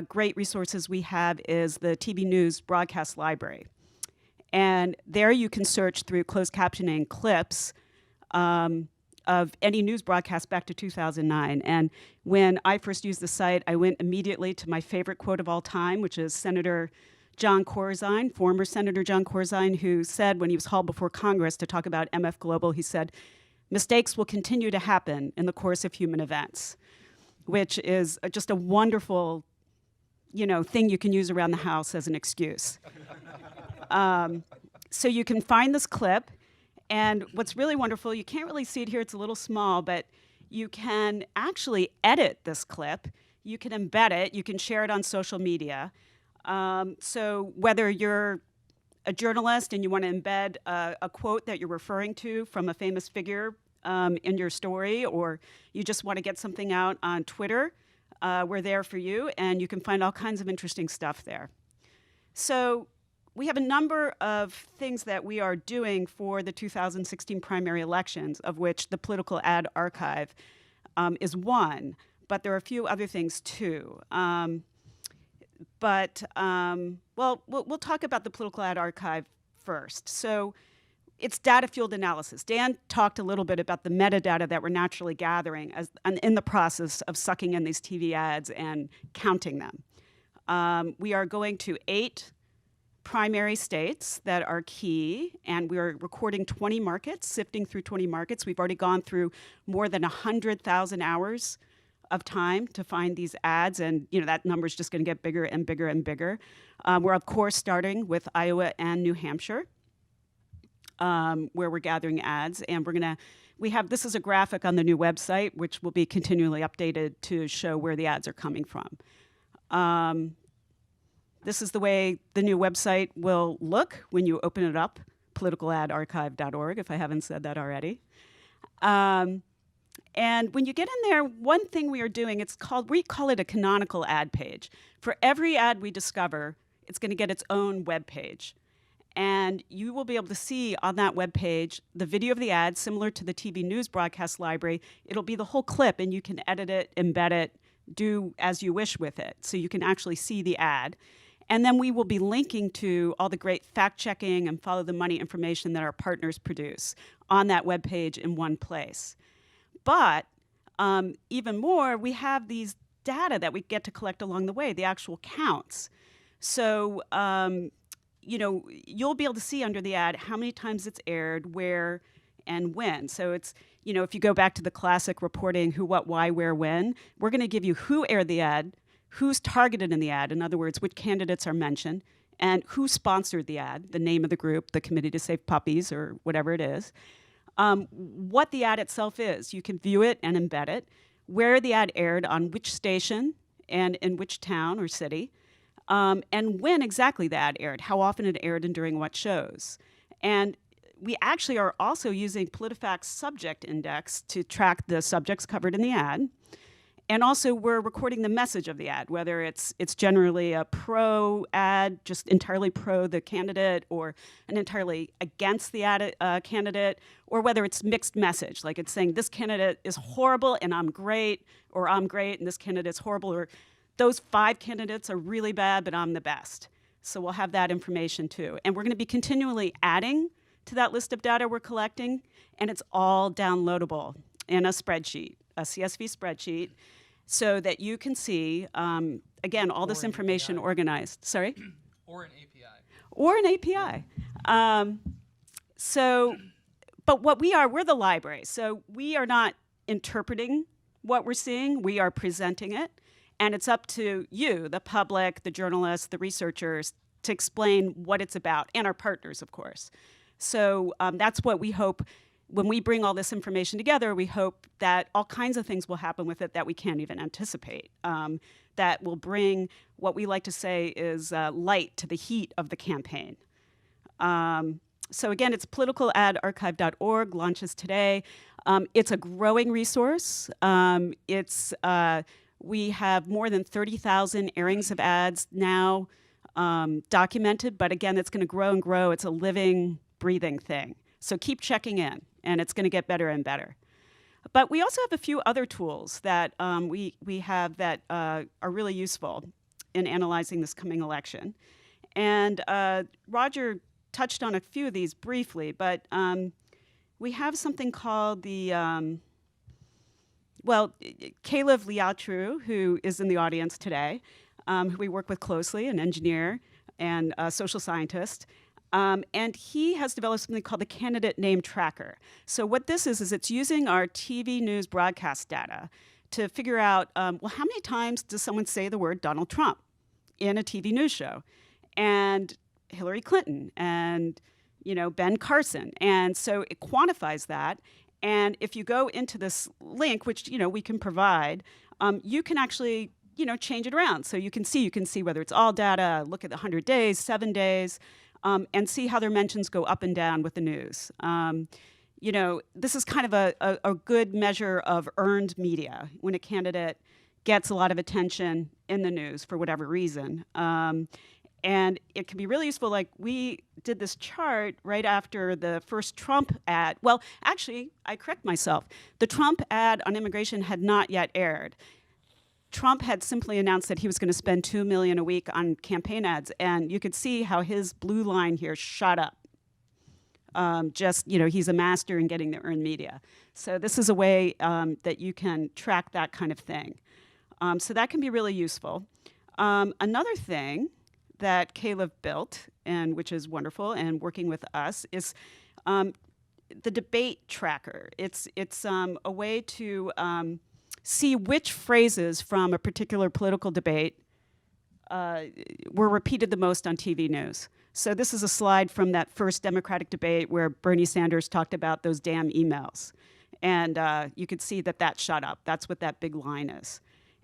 great resources we have is the TV News Broadcast Library. And there you can search through closed captioning clips of any news broadcast back to 2009. And when I first used the site, I went immediately to my favorite quote of all time, which is Senator John Corzine, former Senator John Corzine, who said when he was hauled before Congress to talk about MF Global, he said, "Mistakes will continue to happen in the course of human events," which is just a wonderful thing you can use around the house as an excuse. So you can find this clip, and what's really wonderful, you can't really see it here, it's a little small, but you can actually edit this clip. You can embed it, you can share it on social media. So whether you're a journalist and you want to embed a quote that you're referring to from a famous figure in your story, or you just want to get something out on Twitter, we're there for you, and you can find all kinds of interesting stuff there. So we have a number of things that we are doing for the 2016 primary elections, of which the Political Ad Archive is one, but there are a few other things too. We'll talk about the Political Ad Archive first. So it's data-fueled analysis. Dan talked a little bit about the metadata that we're naturally gathering in the process of sucking in these TV ads and counting them. We are going to 8 primary states that are key, and we are recording 20 markets, sifting through 20 markets. We've already gone through more than 100,000 hours of time to find these ads, and that number is just going to get bigger and bigger and bigger. We're, of course, starting with Iowa and New Hampshire, where we're gathering ads, and this is a graphic on the new website, which will be continually updated to show where the ads are coming from. This is the way the new website will look when you open it up, politicaladarchive.org, if I haven't said that already. And when you get in there, one thing we are doing, we call it a canonical ad page. For every ad we discover, it's going to get its own web page. And you will be able to see on that web page the video of the ad, similar to the TV News Broadcast Library. It'll be the whole clip, and you can edit it, embed it, do as you wish with it. So you can actually see the ad. And then we will be linking to all the great fact-checking and follow-the-money information that our partners produce on that web page in one place. But even more, we have these data that we get to collect along the way, the actual counts. So, you'll be able to see under the ad how many times it's aired, where, and when. So it's, if you go back to the classic reporting who, what, why, where, when, we're going to give you who aired the ad, who's targeted in the ad, in other words, which candidates are mentioned, and who sponsored the ad, the name of the group, the Committee to Save Puppies, or whatever it is. What the ad itself is. You can view it and embed it, where the ad aired, on which station, and in which town or city, and when exactly the ad aired, how often it aired and during what shows. And we actually are also using PolitiFact's subject index to track the subjects covered in the ad. And also, we're recording the message of the ad, whether it's generally a pro ad, just entirely pro the candidate, or an entirely against the candidate, or whether it's mixed message, like it's saying this candidate is horrible and I'm great, or I'm great and this candidate is horrible, or those 5 candidates are really bad, but I'm the best. So we'll have that information too. And we're going to be continually adding to that list of data we're collecting, and it's all downloadable in a spreadsheet, a CSV spreadsheet, so that you can see, again, all this information organized. Sorry? Or an API. Or an API. But what we're the library. So we are not interpreting what we're seeing, we are presenting it. And it's up to you, the public, the journalists, the researchers, to explain what it's about, and our partners, of course. So that's what we hope. When we bring all this information together, we hope that all kinds of things will happen with it that we can't even anticipate, that will bring what we like to say is light to the heat of the campaign. So again, it's politicaladarchive.org, launches today. It's a growing resource. We have more than 30,000 airings of ads now documented, but again, it's going to grow and grow. It's a living, breathing thing. So keep checking in, and it's going to get better and better. But we also have a few other tools that we have that are really useful in analyzing this coming election. And Roger touched on a few of these briefly, but we have something called the, Caleb Liatru, who is in the audience today, who we work with closely, an engineer and a social scientist. And he has developed something called the Candidate Name Tracker. So what this is it's using our TV news broadcast data to figure out, how many times does someone say the word Donald Trump in a TV news show? And Hillary Clinton and, Ben Carson. And so it quantifies that. And if you go into this link, which, we can provide, you can actually, change it around. So you can see whether it's all data, look at the 100 days, 7 days, and see how their mentions go up and down with the news. This is kind of a good measure of earned media when a candidate gets a lot of attention in the news for whatever reason. And it can be really useful. Like, we did this chart right after the first Trump ad. Well, actually, I correct myself. The Trump ad on immigration had not yet aired. Trump had simply announced that he was going to spend $2 million a week on campaign ads, and you could see how his blue line here shot up. He's a master in getting the earned media. So this is a way that you can track that kind of thing. So that can be really useful. Another thing that Caleb built, and which is wonderful, and working with us, is the debate tracker. It's a way to see which phrases from a particular political debate were repeated the most on TV news. So this is a slide from that first Democratic debate where Bernie Sanders talked about those damn emails. And you could see that shot up. That's what that big line is.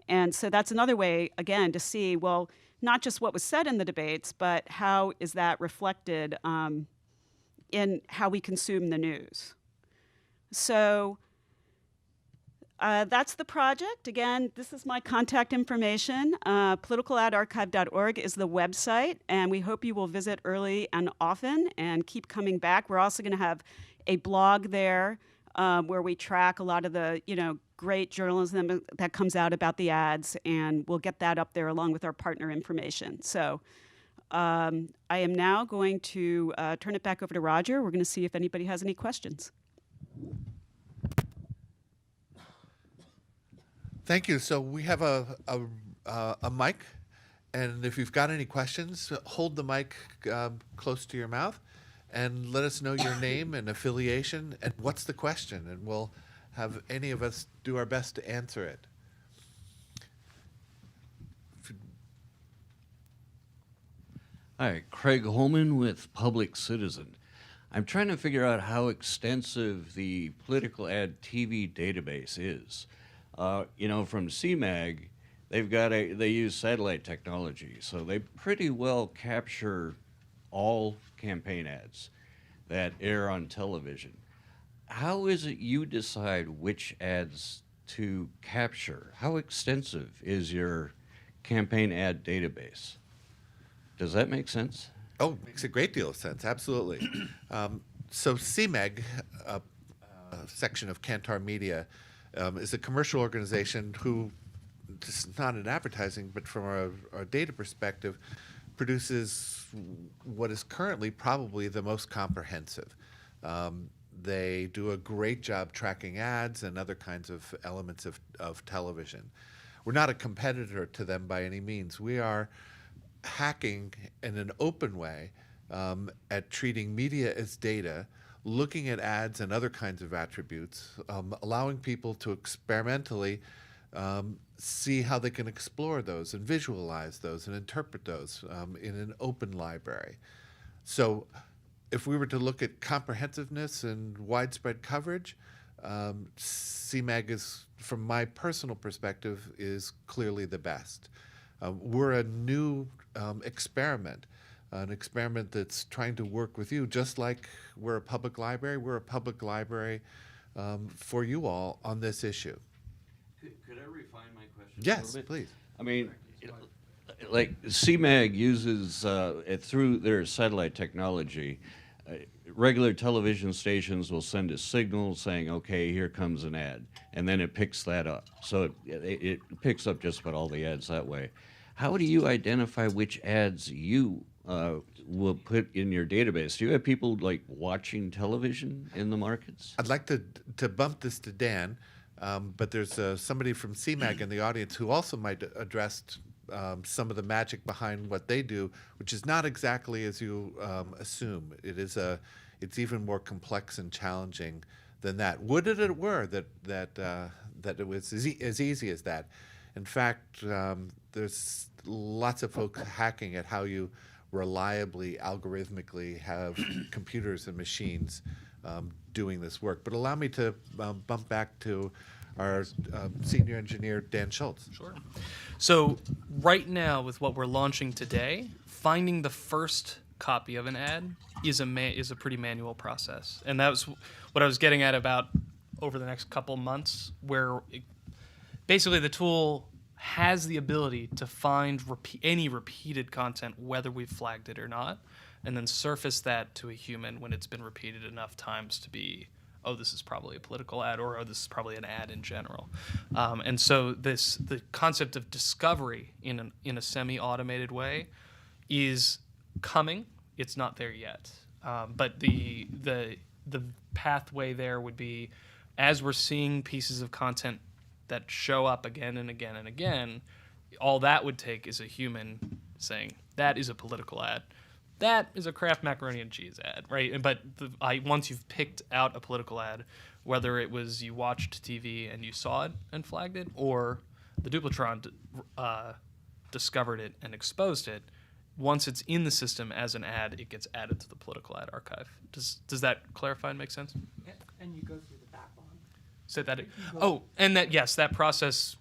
And so that's another way, again, to see, well, not just what was said in the debates, but how is that reflected in how we consume the news. So that's the project. Again, this is my contact information. Politicaladarchive.org is the website, and we hope you will visit early and often and keep coming back. We're also going to have a blog there where we track a lot of the, great journalism that comes out about the ads, and we'll get that up there along with our partner information. So I am now going to turn it back over to Roger. We're going to see if anybody has any questions. Thank you. So we have a mic, and if you've got any questions, hold the mic close to your mouth and let us know your name and affiliation and what's the question, and we'll have any of us do our best to answer it. Hi, Craig Holman with Public Citizen. I'm trying to figure out how extensive the political ad TV database is. From CMAG, they use satellite technology, so they pretty well capture all campaign ads that air on television. How is it you decide which ads to capture? How extensive is your campaign ad database? Does that make sense? Oh, makes a great deal of sense, absolutely. So CMEG, a section of Kantar Media, is a commercial organization who, this is not in advertising, but from our data perspective, produces what is currently probably the most comprehensive. They do a great job tracking ads and other kinds of elements of television. We're not a competitor to them by any means. We are hacking in an open way at treating media as data, looking at ads and other kinds of attributes, allowing people to experimentally see how they can explore those and visualize those and interpret those in an open library. So if we were to look at comprehensiveness and widespread coverage, CMEG is, from my personal perspective, is clearly the best. We're a new experiment, an experiment that's trying to work with you, just like we're a public library. We're a public library for you all on this issue. Could I refine my question? Yes, please. I mean, like CMAG uses through their satellite technology, regular television stations will send a signal saying, okay, here comes an ad, and then it picks that up. So it picks up just about all the ads that way. How do you identify which ads you will put in your database? Do you have people like watching television in the markets? I'd like to bump this to Dan, but there's somebody from CMAG in the audience who also might address some of the magic behind what they do, which is not exactly as you assume. It's even more complex and challenging than that. Would it were that it was as easy as that. In fact, there's lots of folks hacking at how you reliably, algorithmically have computers and machines doing this work. But allow me to bump back to our senior engineer, Dan Schultz. Sure. So right now, with what we're launching today, finding the first copy of an ad is a pretty manual process. And that was what I was getting at about over the next couple months, where basically the tool has the ability to find any repeated content, whether we've flagged it or not, and then surface that to a human when it's been repeated enough times to be, oh, this is probably a political ad, or oh, this is probably an ad in general. And so the concept of discovery in a semi-automated way is coming. It's not there yet. But the pathway there would be, as we're seeing pieces of content that show up again and again and again, all that would take is a human saying, that is a political ad. That is a Kraft macaroni and cheese ad, right? But once you've picked out a political ad, whether it was you watched TV and you saw it and flagged it, or the Duplatron discovered it and exposed it, once it's in the system as an ad, it gets added to the political ad archive. Does that clarify and make sense? Yeah, and you go through the backlog. Say that. Oh, and that, yes, that process,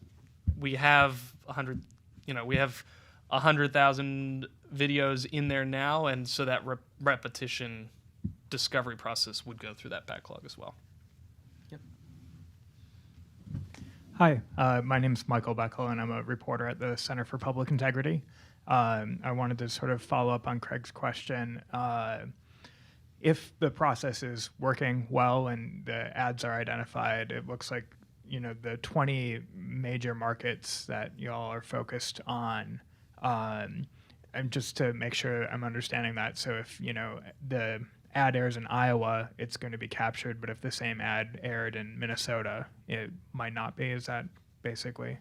we have 100,000 videos in there now, and so that repetition discovery process would go through that backlog as well. Yep. Hi, my name is Michael Beckel, and I'm a reporter at the Center for Public Integrity. I wanted to sort of follow up on Craig's question. If the process is working well and the ads are identified, it looks like, the 20 major markets that y'all are focused on. And just to make sure I'm understanding that, so if the ad airs in Iowa, it's going to be captured, but if the same ad aired in Minnesota, it might not be. Is that basically?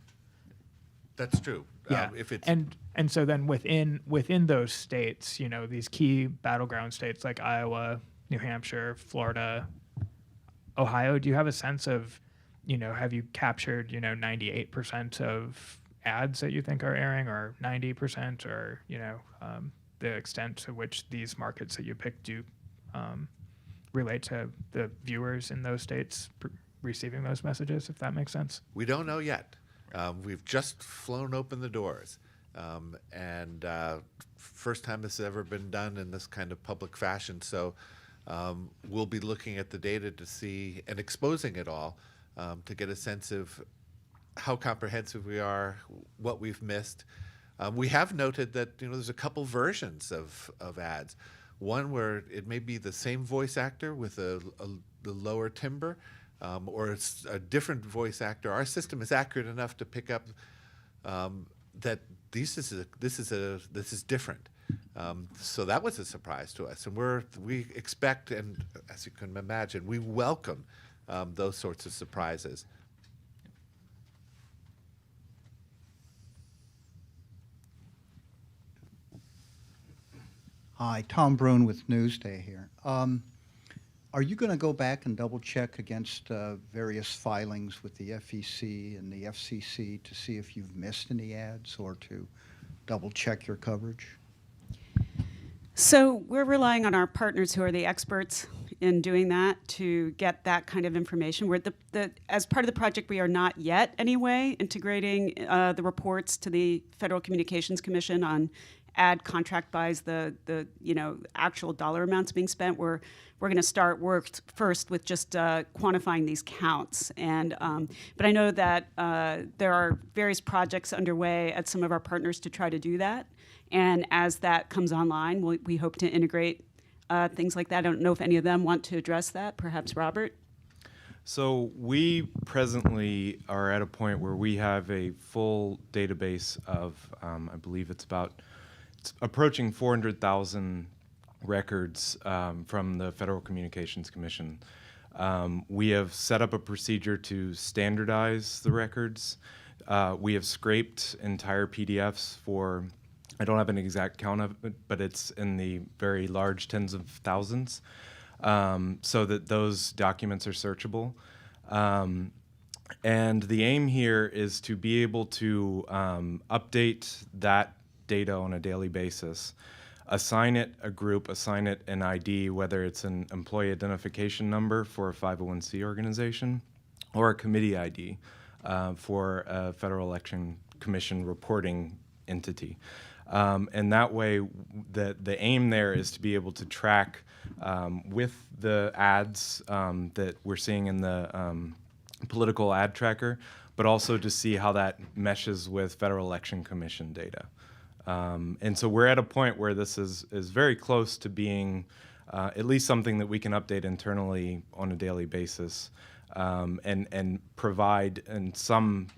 That's true. Yeah. If it's and so then within those states, these key battleground states like Iowa, New Hampshire, Florida, Ohio, do you have a sense of, have you captured 98% of ads that you think are airing, or 90%, or the extent to which these markets that you picked do relate to the viewers in those states receiving those messages, if that makes sense? We don't know yet. We've just flown open the doors, and first time this has ever been done in this kind of public fashion. So we'll be looking at the data to see and exposing it all to get a sense of how comprehensive we are, what we've missed. We have noted that there's a couple versions of ads. One where it may be the same voice actor with the lower timbre, or it's a different voice actor. Our system is accurate enough to pick up that this is different. So that was a surprise to us, and we expect, and as you can imagine, we welcome those sorts of surprises. Hi, Tom Brune with Newsday here. Are you going to go back and double check against various filings with the FEC and the FCC to see if you've missed any ads or to double check your coverage? So we're relying on our partners who are the experts in doing that to get that kind of information. We're as part of the project, we are not yet anyway integrating the reports to the Federal Communications Commission on ad contract buys, the actual dollar amounts being spent. We're going to start work first with just quantifying these counts. And but I know that there are various projects underway at some of our partners to try to do that. And as that comes online, we hope to integrate things like that. I don't know if any of them want to address that. Perhaps Robert? So we presently are at a point where we have a full database of, I believe it's approaching 400,000 records from the Federal Communications Commission. We have set up a procedure to standardize the records. We have scraped entire PDFs for, I don't have an exact count of it, but it's in the very large tens of thousands, so that those documents are searchable. And the aim here is to be able to update that data on a daily basis, assign it a group, assign it an ID, whether it's an employee identification number for a 501c organization or a committee ID for a Federal Election Commission reporting entity. And that way, the aim there is to be able to track with the ads that we're seeing in the political ad tracker, but also to see how that meshes with Federal Election Commission data. And so we're at a point where this is very close to being at least something that we can update internally on a daily basis and provide in some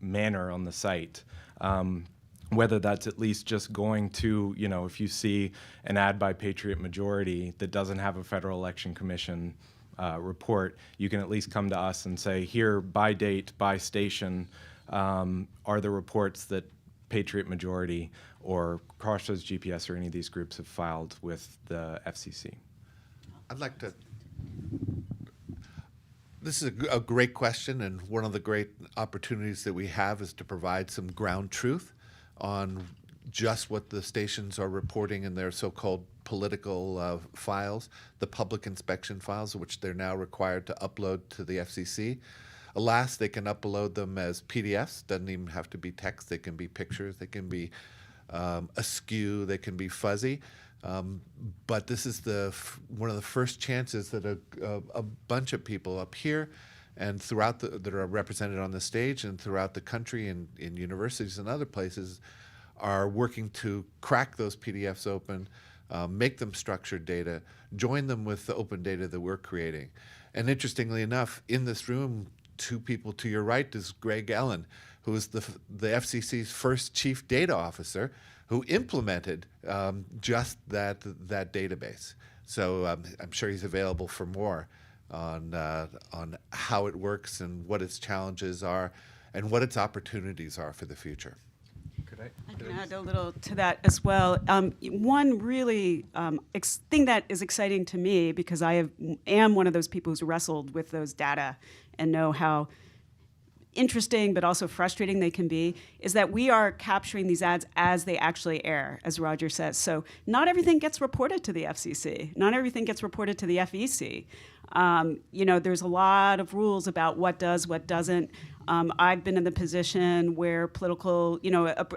manner on the site. Whether that's at least just going to, if you see an ad by Patriot Majority that doesn't have a Federal Election Commission report, you can at least come to us and say, here, by date, by station, are the reports that Patriot Majority or Crossroads GPS or any of these groups have filed with the FCC. I'd like to. This is a great question, and one of the great opportunities that we have is to provide some ground truth on just what the stations are reporting in their so-called political files, the public inspection files, which they're now required to upload to the FCC. Alas, they can upload them as PDFs. Doesn't even have to be text. They can be pictures. They can be askew. They can be fuzzy. But this is one of the first chances that a bunch of people up here and throughout that are represented on the stage and throughout the country and in universities and other places are working to crack those PDFs open, make them structured data, join them with the open data that we're creating. And interestingly enough, in this room, two people to your right is Greg Ellen, who is the FCC's first chief data officer, who implemented just that database. So I'm sure he's available for more on how it works and what its challenges are and what its opportunities are for the future. I can add a little to that as well. One really thing that is exciting to me, because I am one of those people who's wrestled with those data and know how interesting but also frustrating they can be is that we are capturing these ads as they actually air, as Roger says. So not everything gets reported to the FCC. Not everything gets reported to the FEC. There's a lot of rules about what does, what doesn't. I've been in the position where political,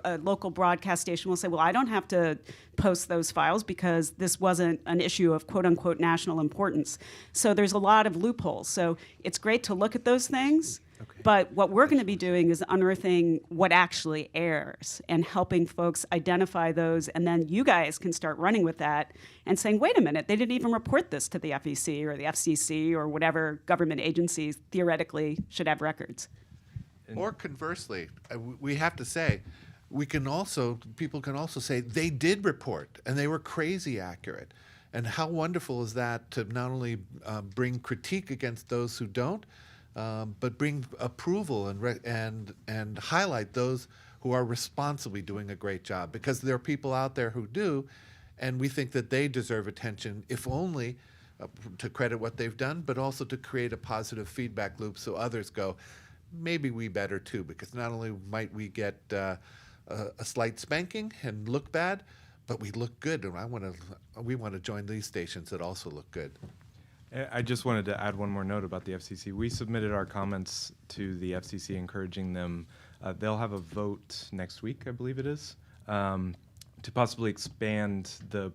a local broadcast station will say, well, I don't have to post those files because this wasn't an issue of quote unquote national importance. So there's a lot of loopholes. So it's great to look at those things. But what we're going to be doing is unearthing what actually airs and helping folks identify those. And then you guys can start running with that and saying, wait a minute, they didn't even report this to the FEC or the FCC or whatever government agencies theoretically should have records. Or conversely, we have to say, people can also say they did report and they were crazy accurate. And how wonderful is that to not only bring critique against those who don't, but bring approval and highlight those who are responsibly doing a great job, because there are people out there who do, and we think that they deserve attention, if only to credit what they've done, but also to create a positive feedback loop so others go, maybe we better too, because not only might we get a slight spanking and look bad, but we look good, and we want to join these stations that also look good. I just wanted to add one more note about the FCC. We submitted our comments to the FCC, encouraging them. They'll have a vote next week, I believe it is, to possibly expand the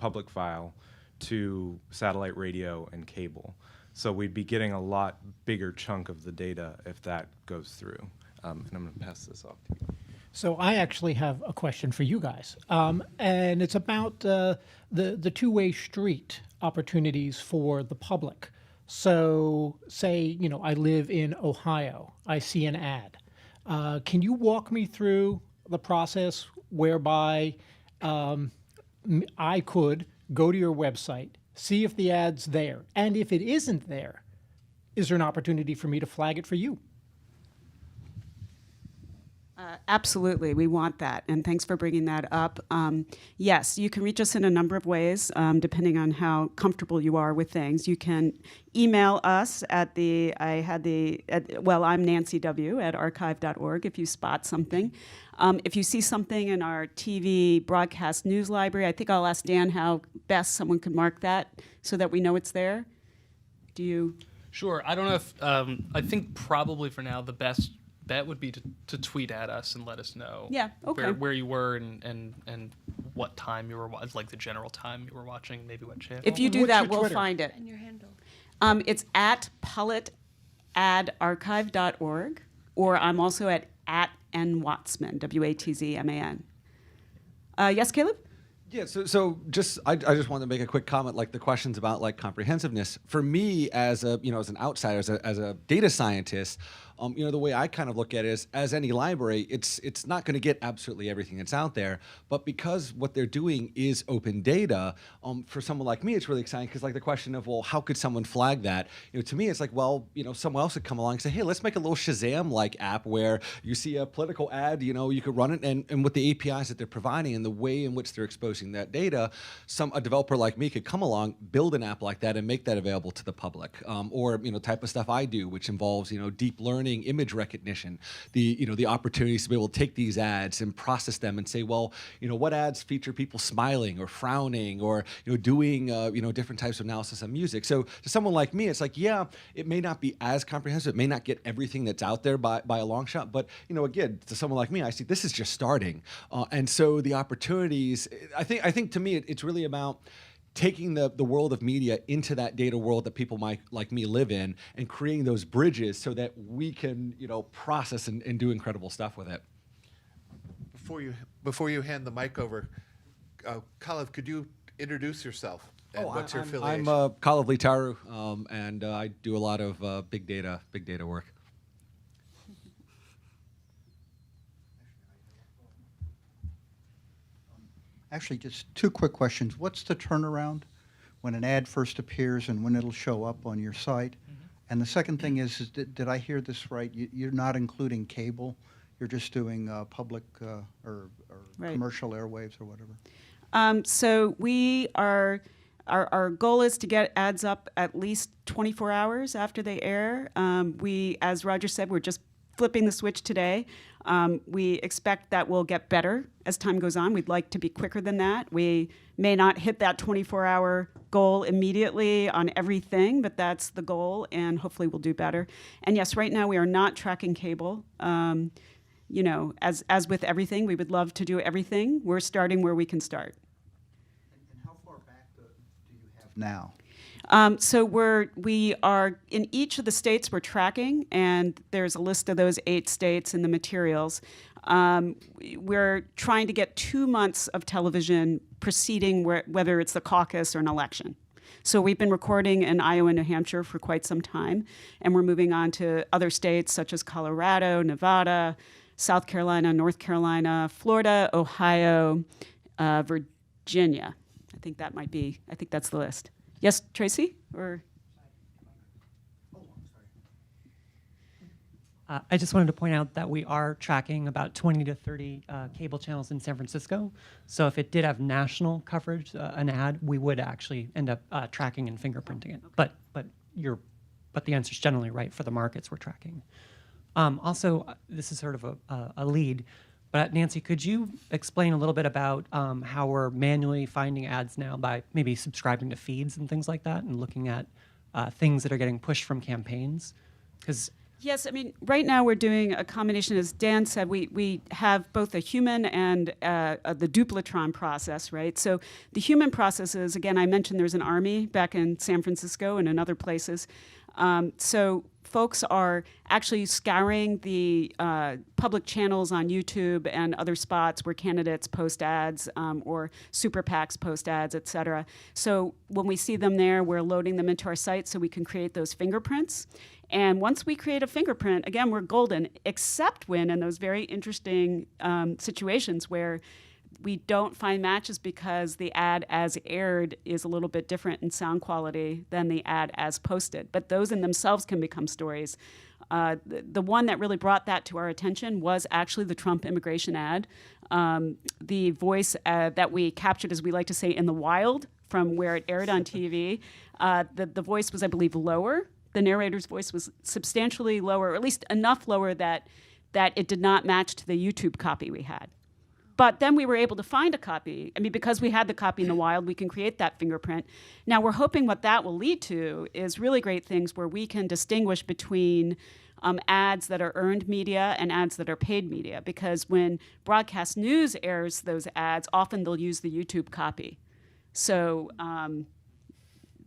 public file to satellite radio and cable. So we'd be getting a lot bigger chunk of the data if that goes through. And I'm going to pass this off to you. So I actually have a question for you guys, and it's about the two-way street opportunities for the public. So say, I live in Ohio, I see an ad. Can you walk me through the process whereby I could go to your website, see if the ad's there, and if it isn't there, is there an opportunity for me to flag it for you? Absolutely, we want that, and thanks for bringing that up. Yes, you can reach us in a number of ways, depending on how comfortable you are with things. You can email us at I'm Nancy W. at archive.org if you spot something. If you see something in our TV broadcast news library, I think I'll ask Dan how best someone could mark that so that we know it's there. Do you? Sure. I don't know if, I think probably for now the best bet would be to tweet at us and let us know where you were and what time you were like the general time you were watching, maybe what channel. If you do that, we'll find it. And your handle. It's at pulletadarchive.org, or I'm also at @nwatzman, WATZMAN. Yes, Caleb? Yeah, so just I just wanted to make a quick comment, like the questions about like comprehensiveness. For me, as a as an outsider, as a data scientist, the way I kind of look at it is, as any library, it's not going to get absolutely everything that's out there, but because what they're doing is open data, for someone like me, it's really exciting, because like the question of, well, how could someone flag that? To me, it's like, well, someone else could come along and say, hey, let's make a little Shazam-like app where you see a political ad, you could run it, and with the APIs that they're providing and the way in which they're exposing that data, a developer like me could come along, build an app like that, and make that available to the public, or type of stuff I do, which involves deep learning, image recognition, the opportunities to be able to take these ads and process them and say, well, what ads feature people smiling or frowning or doing different types of analysis of music. So to someone like me, it's like, yeah, it may not be as comprehensive, it may not get everything that's out there by a long shot, but again, to someone like me, I see this is just starting, and so the opportunities. I think to me, it's really about taking the world of media into that data world that people might like me live in, and creating those bridges so that we can process and do incredible stuff with it. Before you hand the mic over, Kalev, could you introduce yourself and what's your affiliation? I'm Kalev Litaru, and I do a lot of big data work. Actually, just two quick questions. What's the turnaround when an ad first appears and when it'll show up on your site? Mm-hmm. And the second thing is did I hear this right? You're not including cable. You're just doing public or right. commercial airwaves or whatever. So we are Our goal is to get ads up at least 24 hours after they air. We, as Roger said, we're just flipping the switch today. We expect that will get better as time goes on. We'd like to be quicker than that. We may not hit that 24-hour goal immediately on everything, but that's the goal, and hopefully we'll do better. And yes, right now we are not tracking cable. You know, as with everything, we would love to do everything. We're starting where we can start. And how far back do you have now? So we are in each of the states we're tracking, and there's a list of those 8 states in the materials. We're trying to get 2 months of television preceding whether it's the caucus or an election. So we've been recording in Iowa and New Hampshire for quite some time, and we're moving on to other states such as Colorado, Nevada, South Carolina, North Carolina, Florida, Ohio, Virginia. I think that's the list. Yes, Tracy? Or I just wanted to point out that we are tracking about 20 to 30 cable channels in San Francisco. So if it did have national coverage, an ad, we would actually end up tracking and fingerprinting it. Okay. But the answer is generally right for the markets we're tracking. Also, this is sort of a lead, but Nancy, could you explain a little bit about how we're manually finding ads now by maybe subscribing to feeds and things like that, and looking at things that are getting pushed from campaigns? Because yes, I mean, right now we're doing a combination. As Dan said, we have both a human and the duplatron process, right? So the human process is, again, I mentioned there's an army back in San Francisco and in other places. So folks are actually scouring the public channels on YouTube and other spots where candidates post ads or super PACs post ads, et cetera. So when we see them there, we're loading them into our site so we can create those fingerprints. And once we create a fingerprint, again, we're golden, except when in those very interesting situations where we don't find matches because the ad as aired is a little bit different in sound quality than the ad as posted. But those in themselves can become stories. The one that really brought that to our attention was actually the Trump immigration ad. The voice that we captured, as we like to say, in the wild from where it aired on TV, the voice was, I believe, lower. The narrator's voice was substantially lower, or at least enough lower that it did not match to the YouTube copy we had. But then we were able to find a copy. I mean, because we had the copy in the wild, we can create that fingerprint. Now we're hoping what that will lead to is really great things where we can distinguish between ads that are earned media and ads that are paid media. Because when broadcast news airs those ads, often they'll use the YouTube copy. So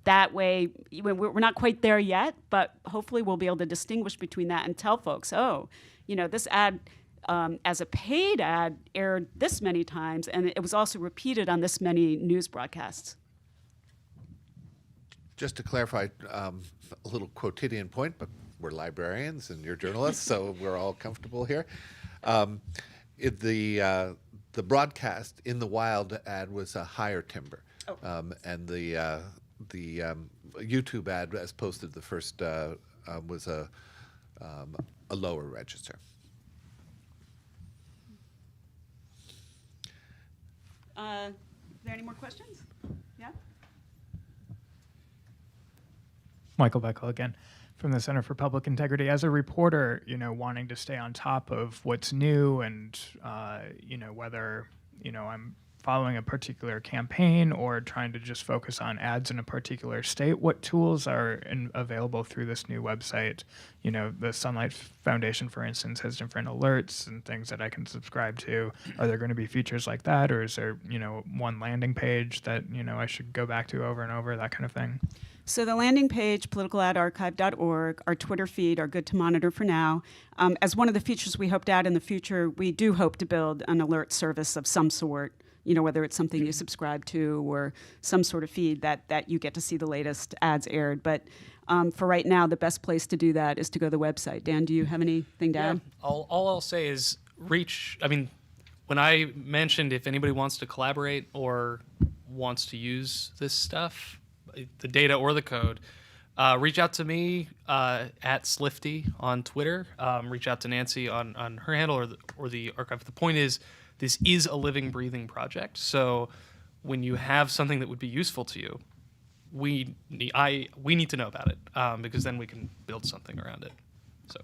that way, we're not quite there yet, but hopefully we'll be able to distinguish between that and tell folks, oh, you know, this ad as a paid ad aired this many times, and it was also repeated on this many news broadcasts. Just to clarify, a little quotidian point, but we're librarians and you're journalists, so we're all comfortable here. The broadcast in the wild ad was a higher timbre, and the YouTube ad, as posted the first, was a lower register. Are there any more questions? Yeah? Michael Beckel again from the Center for Public Integrity. As a reporter, you know, wanting to stay on top of what's new and, you know, whether, you know, I'm following a particular campaign or trying to just focus on ads in a particular state, what tools are available through this new website? You know, the Sunlight Foundation, for instance, has different alerts and things that I can subscribe to. Are there going to be features like that, or is there, you know, one landing page that, you know, I should go back to over and over, that kind of thing? So the landing page, politicaladarchive.org, our Twitter feed are good to monitor for now. As one of the features we hope to add in the future, we do hope to build an alert service of some sort, you know, whether it's something you subscribe to or some sort of feed that you get to see the latest ads aired. But for right now, the best place to do that is to go to the website. Dan, do you have anything to add? All I'll say is when I mentioned if anybody wants to collaborate or wants to use this stuff, the data or the code, reach out to me at Slifty on Twitter. Reach out to Nancy on her handle or the archive. The point is, this is a living, breathing project. So when you have something that would be useful to you, we need to know about it because then we can build something around it. So.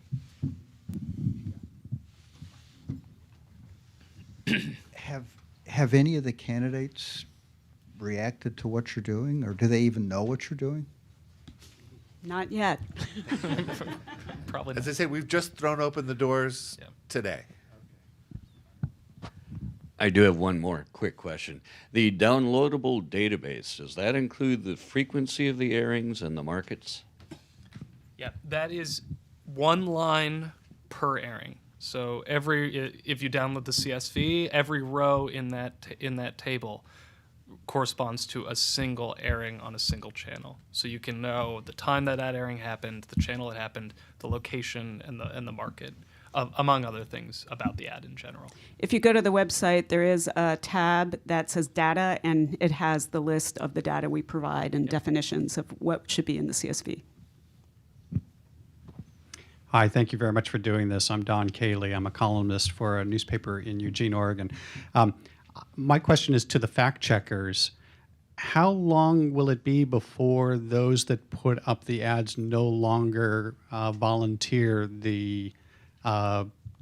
Have any of the candidates reacted to what you're doing, or do they even know what you're doing? Not yet. Probably. As I say, we've just thrown open the doors today. I do have one more quick question. The downloadable database, does that include the frequency of the airings and the markets? Yeah, that is one line per airing. So if you download the CSV, every row in that table corresponds to a single airing on a single channel. So you can know the time that airing happened, the channel it happened, the location, and the market, among other things about the ad in general. If you go to the website, there is a tab that says data, and it has the list of the data we provide and definitions of what should be in the CSV. Hi, thank you very much for doing this. I'm Don Cayley. I'm a columnist for a newspaper in Eugene, Oregon. My question is to the fact checkers. How long will it be before those that put up the ads no longer volunteer the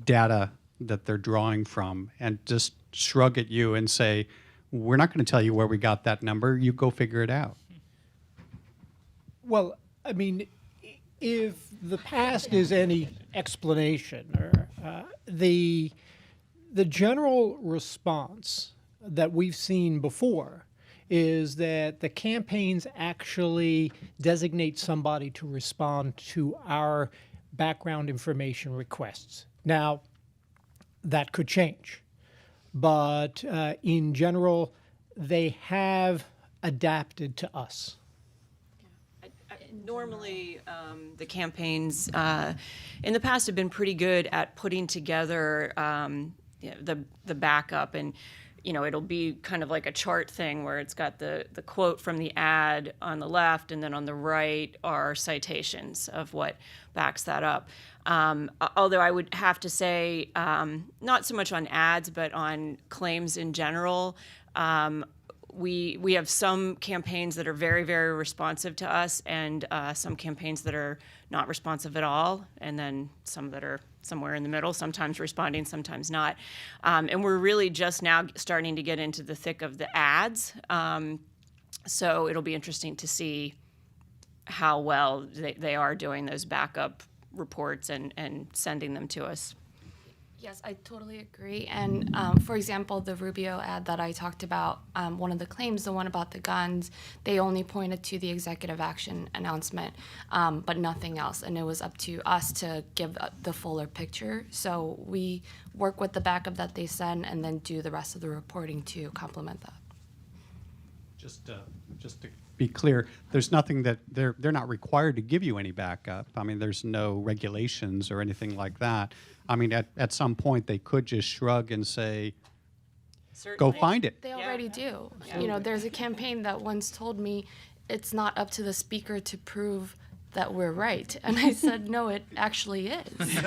data that they're drawing from and just shrug at you and say, we're not going to tell you where we got that number, you go figure it out? Well, I mean, if the past is any explanation, or the general response that we've seen before is that the campaigns actually designate somebody to respond to our background information requests. Now, that could change, but in general, they have adapted to us. Normally, the campaigns in the past have been pretty good at putting together the backup, and it'll be kind of like a chart thing where it's got the quote from the ad on the left, and then on the right are citations of what backs that up. Although I would have to say, not so much on ads, but on claims in general. We have some campaigns that are very, very responsive to us, and some campaigns that are not responsive at all, and then some that are somewhere in the middle, sometimes responding, sometimes not. And we're really just now starting to get into the thick of the ads. So it'll be interesting to see how well they are doing those backup reports and sending them to us. Yes, I totally agree. And for example, the Rubio ad that I talked about, one of the claims, the one about the guns, they only pointed to the executive action announcement, but nothing else. And it was up to us to give the fuller picture. So we work with the backup that they send and then do the rest of the reporting to complement that. Just to be clear, there's nothing that they're not required to give you any backup. I mean, there's no regulations or anything like that. I mean, at some point they could just shrug and say, go find it. They already do. You know, there's a campaign that once told me it's not up to the speaker to prove that we're right. And I said, no, it actually is.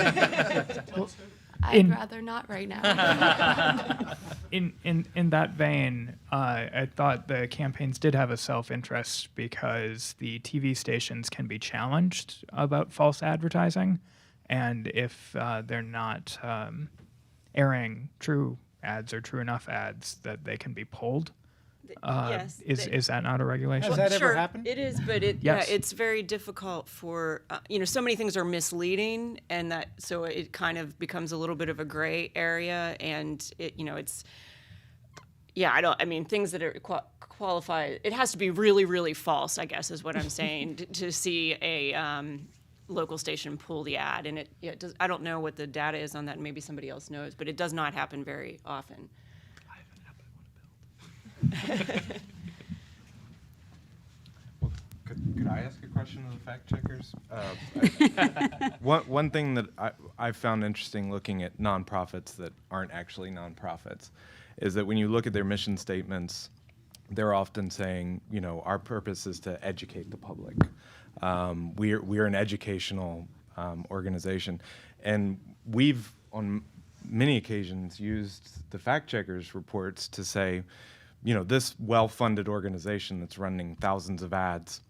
I'd rather not right now. In that vein, I thought the campaigns did have a self-interest because the TV stations can be challenged about false advertising, and if they're not airing true ads or true enough ads, that they can be pulled. Yes, is that not a regulation? Has that sure, ever happened? It is, but it's very difficult for so many things are misleading, and that so it kind of becomes a little bit of a gray area, and it's things that are qualify. It has to be really, really false, I guess, is what I'm saying, to see a local station pull the ad, and it does. I don't know what the data is on that. Maybe somebody else knows, but it does not happen very often. Well, could I ask a question of the fact checkers? One thing that I found interesting looking at nonprofits that aren't actually nonprofits is that when you look at their mission statements, they're often saying, our purpose is to educate the public. We're an educational organization, and we've on many occasions used the fact checkers reports to say, this well-funded organization that's running thousands of ads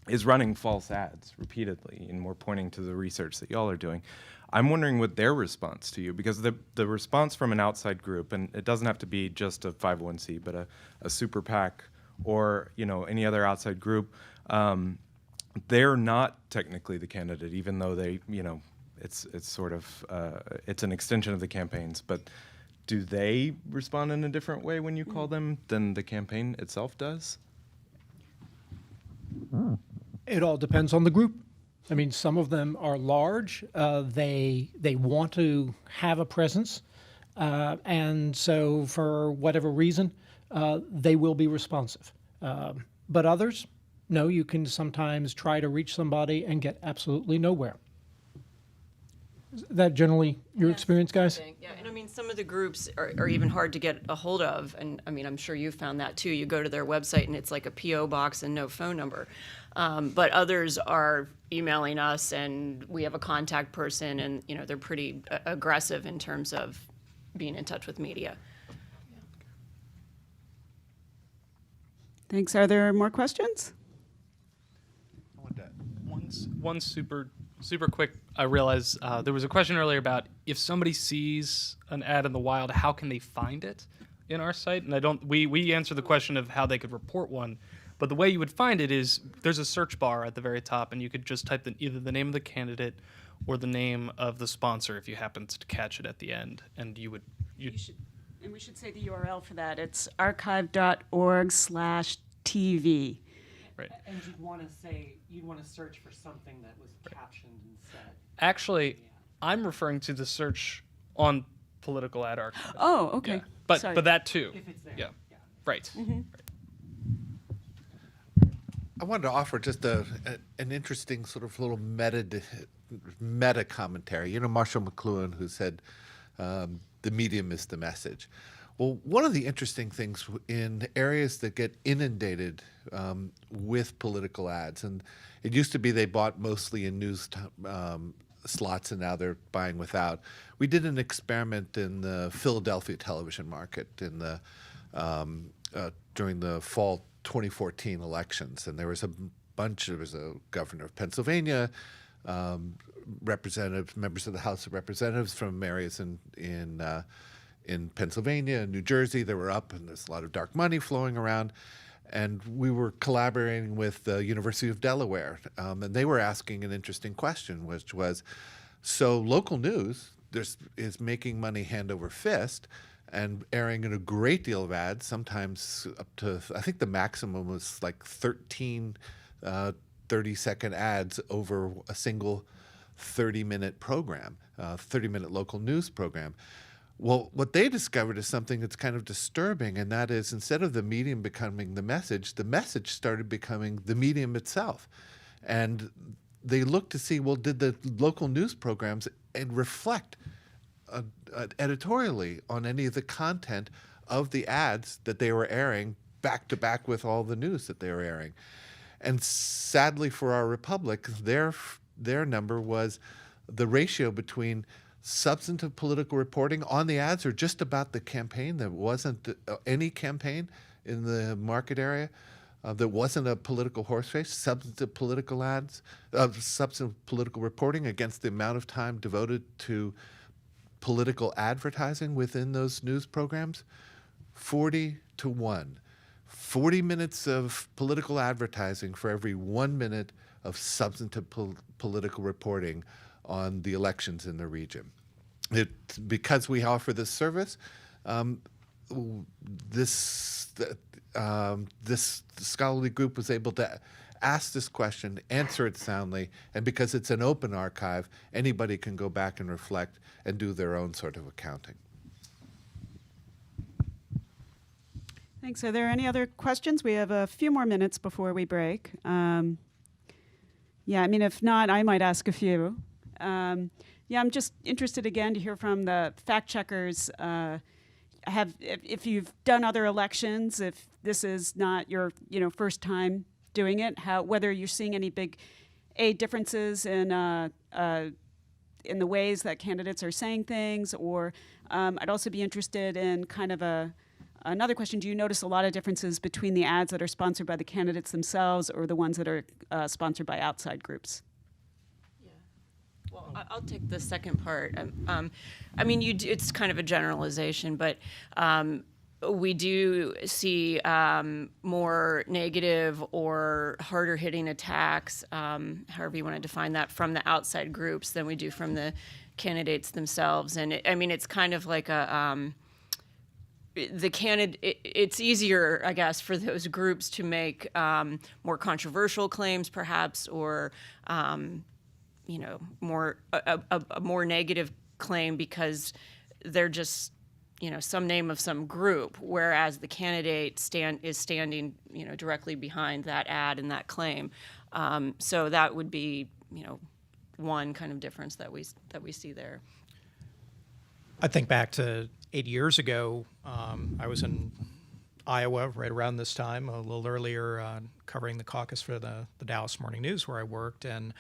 is running false ads repeatedly, and we're pointing to the research that y'all are doing. I'm wondering what their response to you, because the response from an outside group, and it doesn't have to be just a 501c, but a super PAC or any other outside group, they're not technically the candidate, even though they it's sort of it's an extension of the campaigns. But do they respond in a different way when you call them than the campaign itself does? It all depends on the group. I mean, some of them are large. They want to have a presence, and so for whatever reason, they will be responsive. But others, no. You can sometimes try to reach somebody and get absolutely nowhere. Is that generally your experience, guys? Yeah, and I mean, some of the groups are even hard to get a hold of, and I mean, I'm sure you've found that too. You go to their website and it's like a P.O. box and no phone number. But others are emailing us, and we have a contact person, and they're pretty aggressive in terms of being in touch with media. Thanks. Are there more questions? One super quick. I realize there was a question earlier about if somebody sees an ad in the wild, how can they find it in our site? And we answered the question of how they could report one, but the way you would find it is there's a search bar at the very top, and you could just type either the name of the candidate or the name of the sponsor if you happened to catch it at the end, and and we should say the URL for that. It's archive.org/TV. Right. And you'd want to search for something that was captioned instead. Actually, I'm referring to the search on Political Ad Archive. Oh, okay. Yeah. But Sorry. but that too. If it's there. Yeah. Right. Mm-hmm. I wanted to offer just an interesting sort of little meta commentary. Marshall McLuhan, who said, the medium is the message. Well, one of the interesting things in areas that get inundated with political ads, and it used to be they bought mostly in news slots, and now they're buying without. We did an experiment in the Philadelphia television market in the during the fall 2014 elections, and there was a governor of Pennsylvania, representatives, members of the House of Representatives from areas in Pennsylvania and New Jersey that were up, and there's a lot of dark money flowing around. And we were collaborating with the University of Delaware, and they were asking an interesting question, which was, so local news is making money hand over fist and airing in a great deal of ads, sometimes up to, I think the maximum was like 13 30-second ads over a single 30-minute program, 30-minute local news program. Well, what they discovered is something that's kind of disturbing, and that is instead of the medium becoming the message started becoming the medium itself. And they looked to see, well, did the local news programs reflect editorially on any of the content of the ads that they were airing back to back with all the news that they were airing? And sadly for our republic, their number was the ratio between substantive political reporting on the ads or just about the campaign. There wasn't any campaign in the market area. There wasn't a political horse race, substantive political ads, substantive political reporting against the amount of time devoted to political advertising within those news programs. 40-1. 40 minutes of political advertising for every 1 minute of substantive political reporting on the elections in the region. Because we offer this service, this scholarly group was able to ask this question, answer it soundly, and because it's an open archive, anybody can go back and reflect and do their own sort of accounting. Thanks. Are there any other questions? We have a few more minutes before we break. Yeah, I mean, if not, I might ask a few. Yeah, I'm just interested again to hear from the fact checkers. If you've done other elections, if this is not your first time doing it, whether you're seeing any big differences in the ways that candidates are saying things, or I'd also be interested in kind of a Another question, do you notice a lot of differences between the ads that are sponsored by the candidates themselves or the ones that are sponsored by outside groups? Well, I'll take the second part. I mean, it's kind of a generalization, but we do see more negative or harder hitting attacks, however you want to define that, from the outside groups than we do from the candidates themselves. And it's kind of like it's easier, I guess, for those groups to make more controversial claims, perhaps, or more a more negative claim because they're just some name of some group, whereas the candidate is standing directly behind that ad and that claim. So that would be one kind of difference that we see there. I think back to 8 years ago, I was in Iowa right around this time, a little earlier, covering the caucus for the Dallas Morning News where I worked, and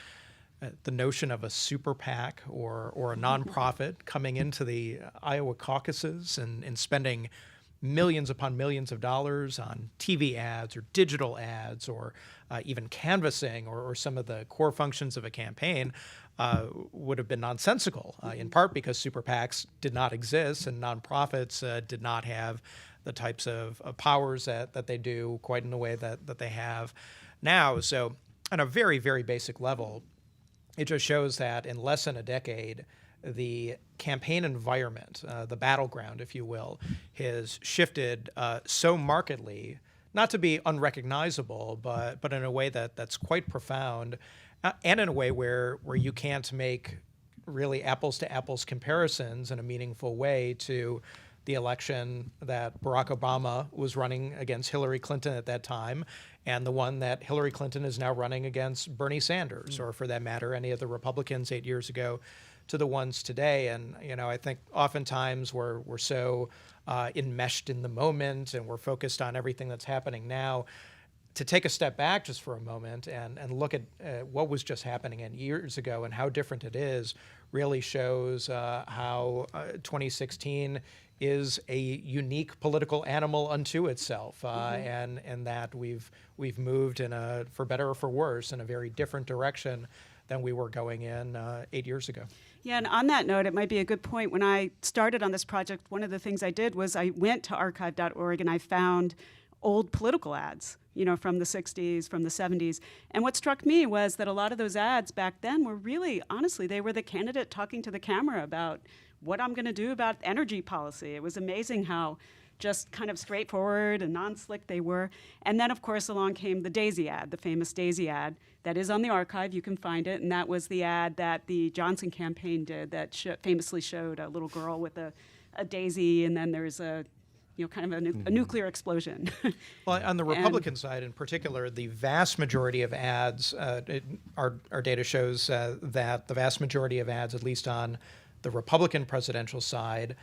the notion of a super PAC or a nonprofit coming into the Iowa caucuses and spending millions upon millions of dollars on TV ads or digital ads or even canvassing or some of the core functions of a campaign would have been nonsensical, in part because super PACs did not exist and nonprofits did not have the types of powers that they do quite in the way that they have now. So on a very, very basic level, it just shows that in less than a decade, the campaign environment, the battleground, if you will, has shifted so markedly, not to be unrecognizable, but in a way that's quite profound, and in a way where you can't make really apples to apples comparisons in a meaningful way to the election that Barack Obama was running against Hillary Clinton at that time, and the one that Hillary Clinton is now running against Bernie Sanders, or for that matter, any of the Republicans 8 years ago, to the ones today. And I think oftentimes we're so enmeshed in the moment, and we're focused on everything that's happening now. To take a step back just for a moment and look at what was just happening years ago and how different it is really shows how 2016 is a unique political animal unto itself, and that we've moved in for better or for worse, in a very different direction than we were going in 8 years ago. Yeah, and on that note, it might be a good point. When I started on this project, one of the things I did was I went to archive.org and I found old political ads, from the 60s, from the 70s. And what struck me was that a lot of those ads back then were really, honestly, they were the candidate talking to the camera about what I'm going to do about energy policy. It was amazing how just kind of straightforward and non-slick they were. And then, of course, along came the Daisy ad, the famous Daisy ad that is on the archive. You can find it. And that was the ad that the Johnson campaign did that famously showed a little girl with a daisy, and then there's a kind of a nuclear explosion. Well, on the Republican side in particular, the vast majority of ads, our data shows that the vast majority of ads, at least on the Republican presidential side,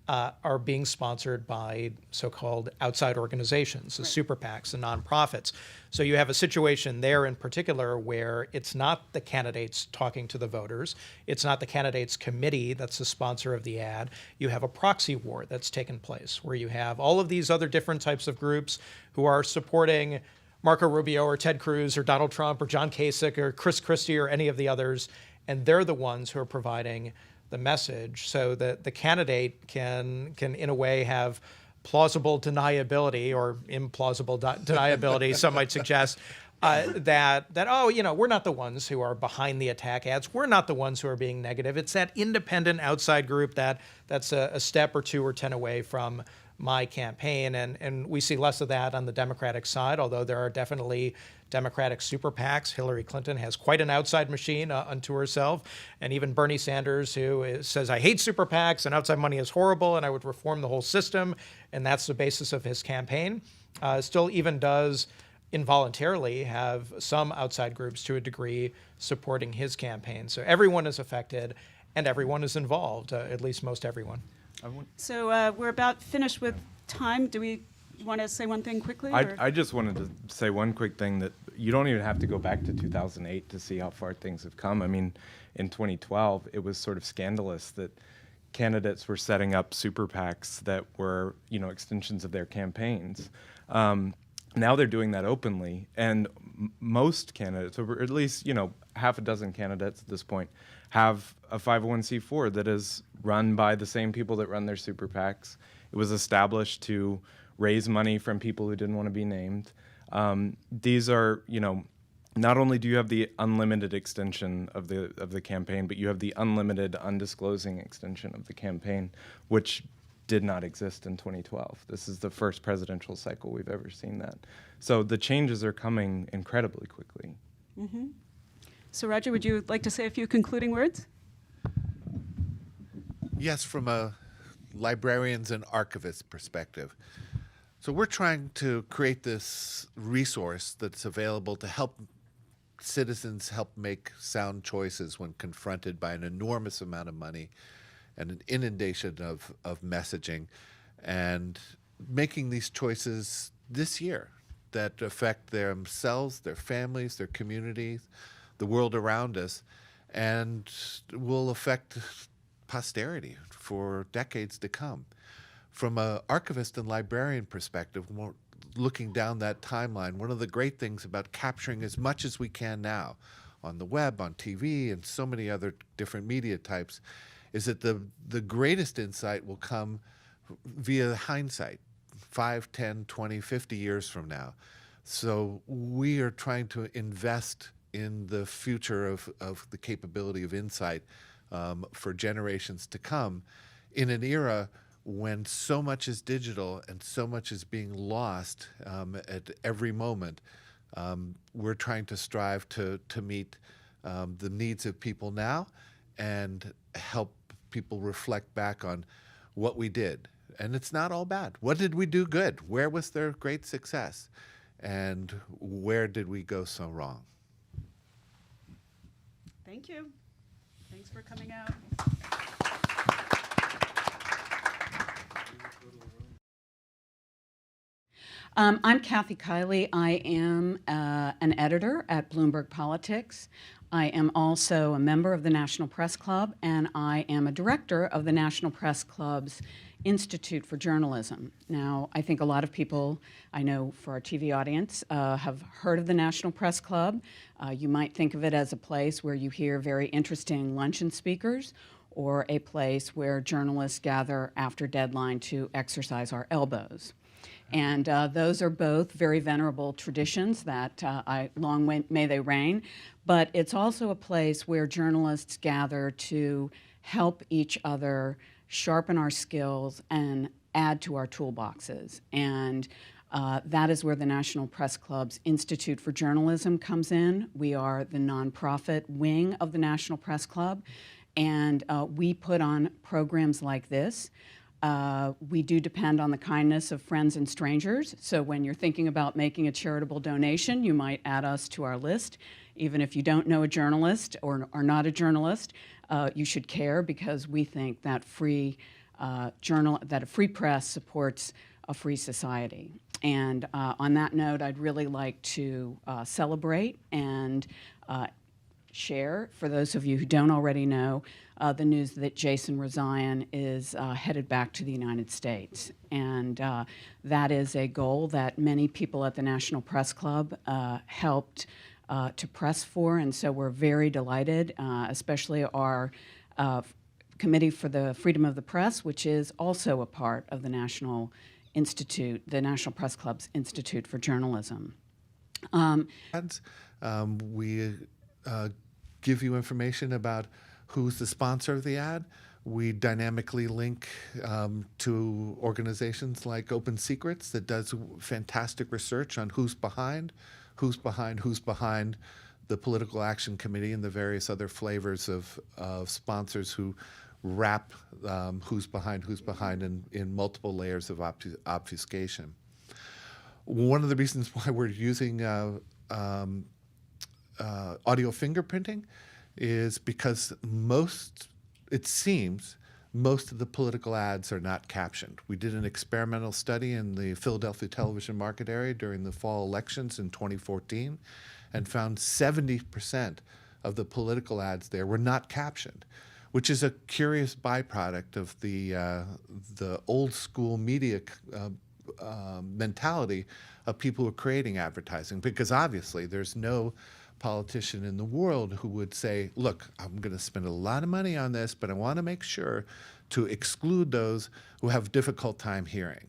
are being sponsored by so-called outside organizations, the super PACs, the nonprofits. So you have a situation there in particular where it's not the candidates talking to the voters, it's not the candidates committee that's the sponsor of the ad. You have a proxy war that's taken place where you have all of these other different types of groups who are supporting Marco Rubio or Ted Cruz or Donald Trump or John Kasich or Chris Christie or any of the others, and they're the ones who are providing the message, so that the candidate can in a way have plausible deniability or implausible deniability, some might suggest, that we're not the ones who are behind the attack ads. We're not the ones who are being negative. It's that independent outside group that's a step or 2 or 10 away from my campaign. And we see less of that on the Democratic side, although there are definitely Democratic super PACs. Hillary Clinton has quite an outside machine unto herself. And even Bernie Sanders, who says, I hate super PACs and outside money is horrible and I would reform the whole system. And that's the basis of his campaign. Still even does involuntarily have some outside groups to a degree supporting his campaign. So everyone is affected and everyone is involved, at least most everyone. So we're about finished with time. Do we want to say one thing quickly? I just wanted to say one quick thing, that you don't even have to go back to 2008 to see how far things have come. I mean, in 2012, it was sort of scandalous that candidates were setting up super PACs that were, extensions of their campaigns. Now they're doing that openly, and most candidates, or at least, half a dozen candidates at this point, have a 501c4 that is run by the same people that run their super PACs. It was established to raise money from people who didn't want to be named. These are, not only do you have the unlimited extension of the campaign, but you have the unlimited undisclosing extension of the campaign, which did not exist in 2012. This is the first presidential cycle we've ever seen that. So the changes are coming incredibly quickly. Mm-hmm. So Roger, would you like to say a few concluding words? Yes, from a librarians and archivists perspective. So we're trying to create this resource that's available to help citizens help make sound choices when confronted by an enormous amount of money and an inundation of messaging, and making these choices this year that affect themselves, their families, their communities, the world around us, and will affect posterity for decades to come. From an archivist and librarian perspective, looking down that timeline, one of the great things about capturing as much as we can now on the web, on TV, and so many other different media types is that the greatest insight will come via hindsight, 5, 10, 20, 50 years from now. So we are trying to invest in the future of the capability of insight for generations to come in an era when so much is digital and so much is being lost at every moment. We're trying to strive to meet the needs of people now and help people reflect back on what we did. And it's not all bad. What did we do good? Where was there great success? And where did we go so wrong? Thank you. Thanks for coming out. I'm Kathy Kiley. I am an editor at Bloomberg Politics. I am also a member of the National Press Club, and I am a director of the National Press Club's Institute for Journalism. Now, I think a lot of people, I know for our TV audience, have heard of the National Press Club. You might think of it as a place where you hear very interesting luncheon speakers, or a place where journalists gather after deadline to exercise our elbows. And those are both very venerable traditions that long may they reign. But it's also a place where journalists gather to help each other sharpen our skills and add to our toolboxes. And that is where the National Press Club's Institute for Journalism comes in. We are the nonprofit wing of the National Press Club, and we put on programs like this. We do depend on the kindness of friends and strangers, so when you're thinking about making a charitable donation, you might add us to our list. Even if you don't know a journalist or are not a journalist, you should care, because we think that that a free press supports a free society. And on that note, I'd really like to celebrate and share, for those of you who don't already know, the news that Jason Rezaian is headed back to the United States. And that is a goal that many people at the National Press Club helped to press for, and so we're very delighted, especially our Committee for the Freedom of the Press, which is also a part of the National Institute, the National Press Club's Institute for Journalism. We give you information about who's the sponsor of the ad. We dynamically link to organizations like Open Secrets that does fantastic research on who's behind the Political Action Committee and the various other flavors of sponsors who wrap who's behind in multiple layers of obfuscation. One of the reasons why we're using audio fingerprinting is because it seems most of the political ads are not captioned. We did an experimental study in the Philadelphia television market area during the fall elections in 2014 and found 70% of the political ads there were not captioned, which is a curious byproduct of the old school media mentality of people who are creating advertising. Because obviously there's no politician in the world who would say, look, I'm going to spend a lot of money on this, but I want to make sure to exclude those who have a difficult time hearing.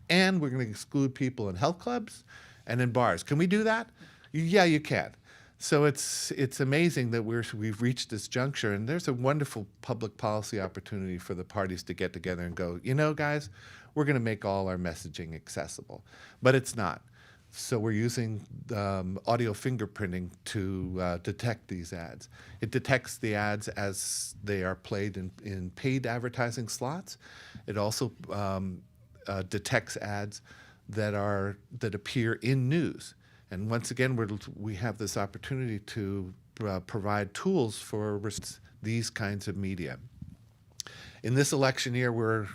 And we're going to exclude people in health clubs and in bars. Can we do that? Yeah, you can. So it's amazing that we've reached this juncture, and there's a wonderful public policy opportunity for the parties to get together and go, you know, guys, we're going to make all our messaging accessible. But it's not. So we're using audio fingerprinting to detect these ads. It detects the ads as they are played in paid advertising slots. It also detects ads that appear in news. And once again, we have this opportunity to provide tools for these kinds of media. In this election year, we're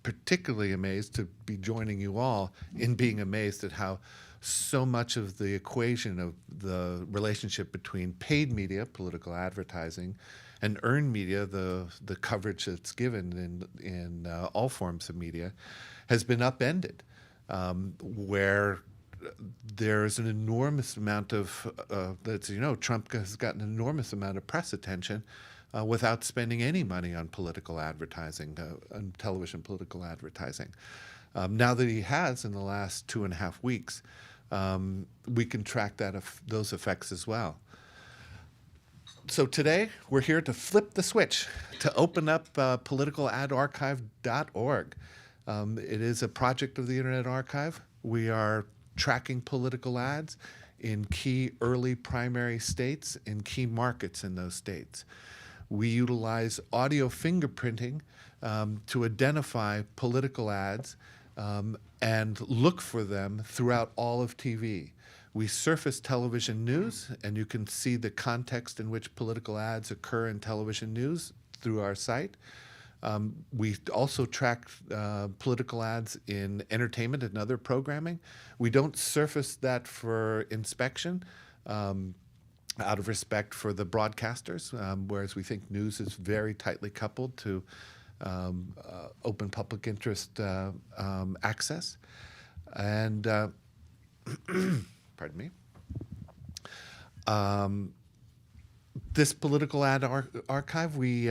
particularly amazed to be joining you all in being amazed at how so much of the equation of the relationship between paid media, political advertising, and earned media, the coverage that's given in all forms of media, has been upended, where there's an enormous amount of, Trump has gotten an enormous amount of press attention without spending any money on political advertising, on television political advertising. Now that he has in the last 2.5 weeks, we can track those effects as well. So today, we're here to flip the switch, to open up politicalarchive.org. It is a project of the Internet Archive. We are tracking political ads in key early primary states and key markets in those states. We utilize audio fingerprinting to identify political ads and look for them throughout all of TV. We surface television news, and you can see the context in which political ads occur in television news through our site. We also track political ads in entertainment and other programming. We don't surface that for inspection out of respect for the broadcasters, whereas we think news is very tightly coupled to open public interest access. And pardon me. This political ad archive, we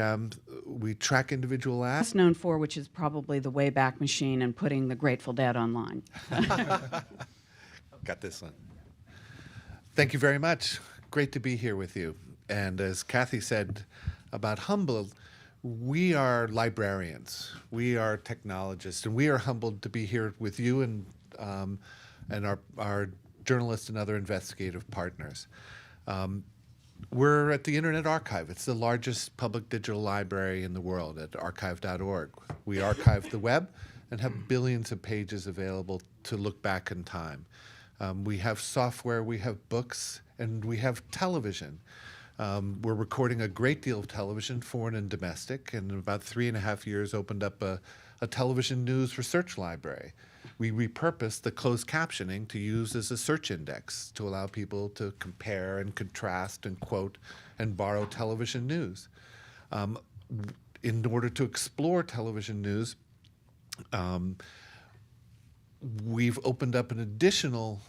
track individual ads. Best known for, which is probably the Wayback Machine and putting the Grateful Dead online. Got this one. Thank you very much. Great to be here with you. And as Kathy said about humbled, we are librarians. We are technologists, and we are humbled to be here with you and our journalists and other investigative partners. We're at the Internet Archive. It's the largest public digital library in the world at archive.org. We archive the web and have billions of pages available to look back in time. We have software, we have books, and we have television. We're recording a great deal of television, foreign and domestic, and in about 3.5 years opened up a television news research library. We repurposed the closed captioning to use as a search index to allow people to compare and contrast and quote and borrow television news. In order to explore television news, we've opened up an additional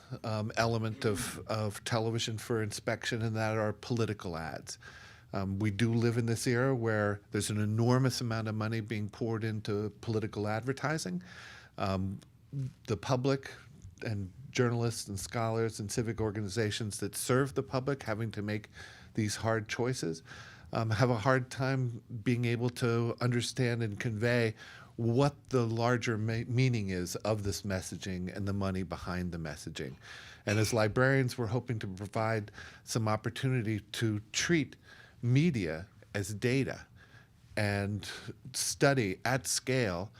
element of television for inspection, and that are political ads. We do live in this era where there's an enormous amount of money being poured into political advertising. The public and journalists and scholars and civic organizations that serve the public, having to make these hard choices, have a hard time being able to understand and convey what the larger meaning is of this messaging and the money behind the messaging. And as librarians, we're hoping to provide some opportunity to treat media as data and study at scale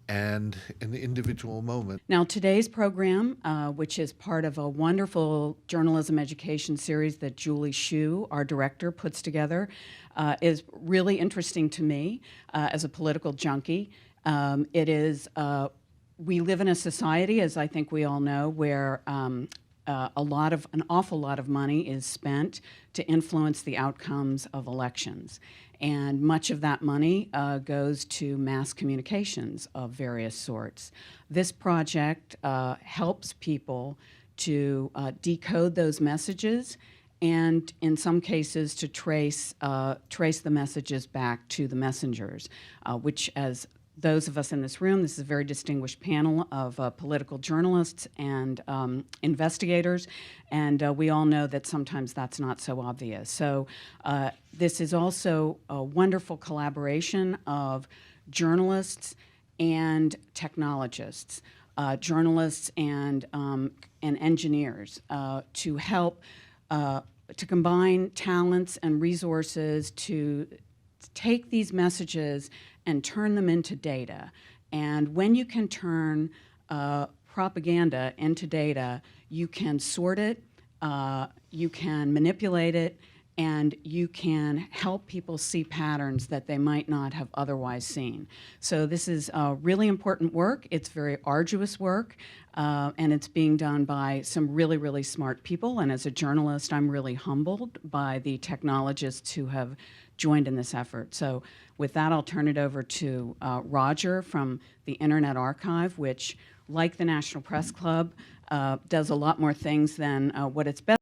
and in the individual moment. Now, today's program, which is part of a wonderful journalism education series that Julie Hsu, our director, puts together, is really interesting to me as a political junkie. We live in a society, as I think we all know, where an awful lot of money is spent to influence the outcomes of elections. And much of that money goes to mass communications of various sorts. This project helps people to decode those messages and in some cases to trace the messages back to the messengers, which, as those of us in this room, this is a very distinguished panel of political journalists and investigators, and we all know that sometimes that's not so obvious. So this is also a wonderful collaboration of journalists and technologists, journalists and engineers to help to combine talents and resources to take these messages and turn them into data. And when you can turn propaganda into data, you can sort it, you can manipulate it, and you can help people see patterns that they might not have otherwise seen. So this is really important work. It's very arduous work, and it's being done by some really, really smart people. And as a journalist, I'm really humbled by the technologists who have joined in this effort. So with that, I'll turn it over to Roger from the Internet Archive, which, like the National Press Club, does a lot more things than what it's best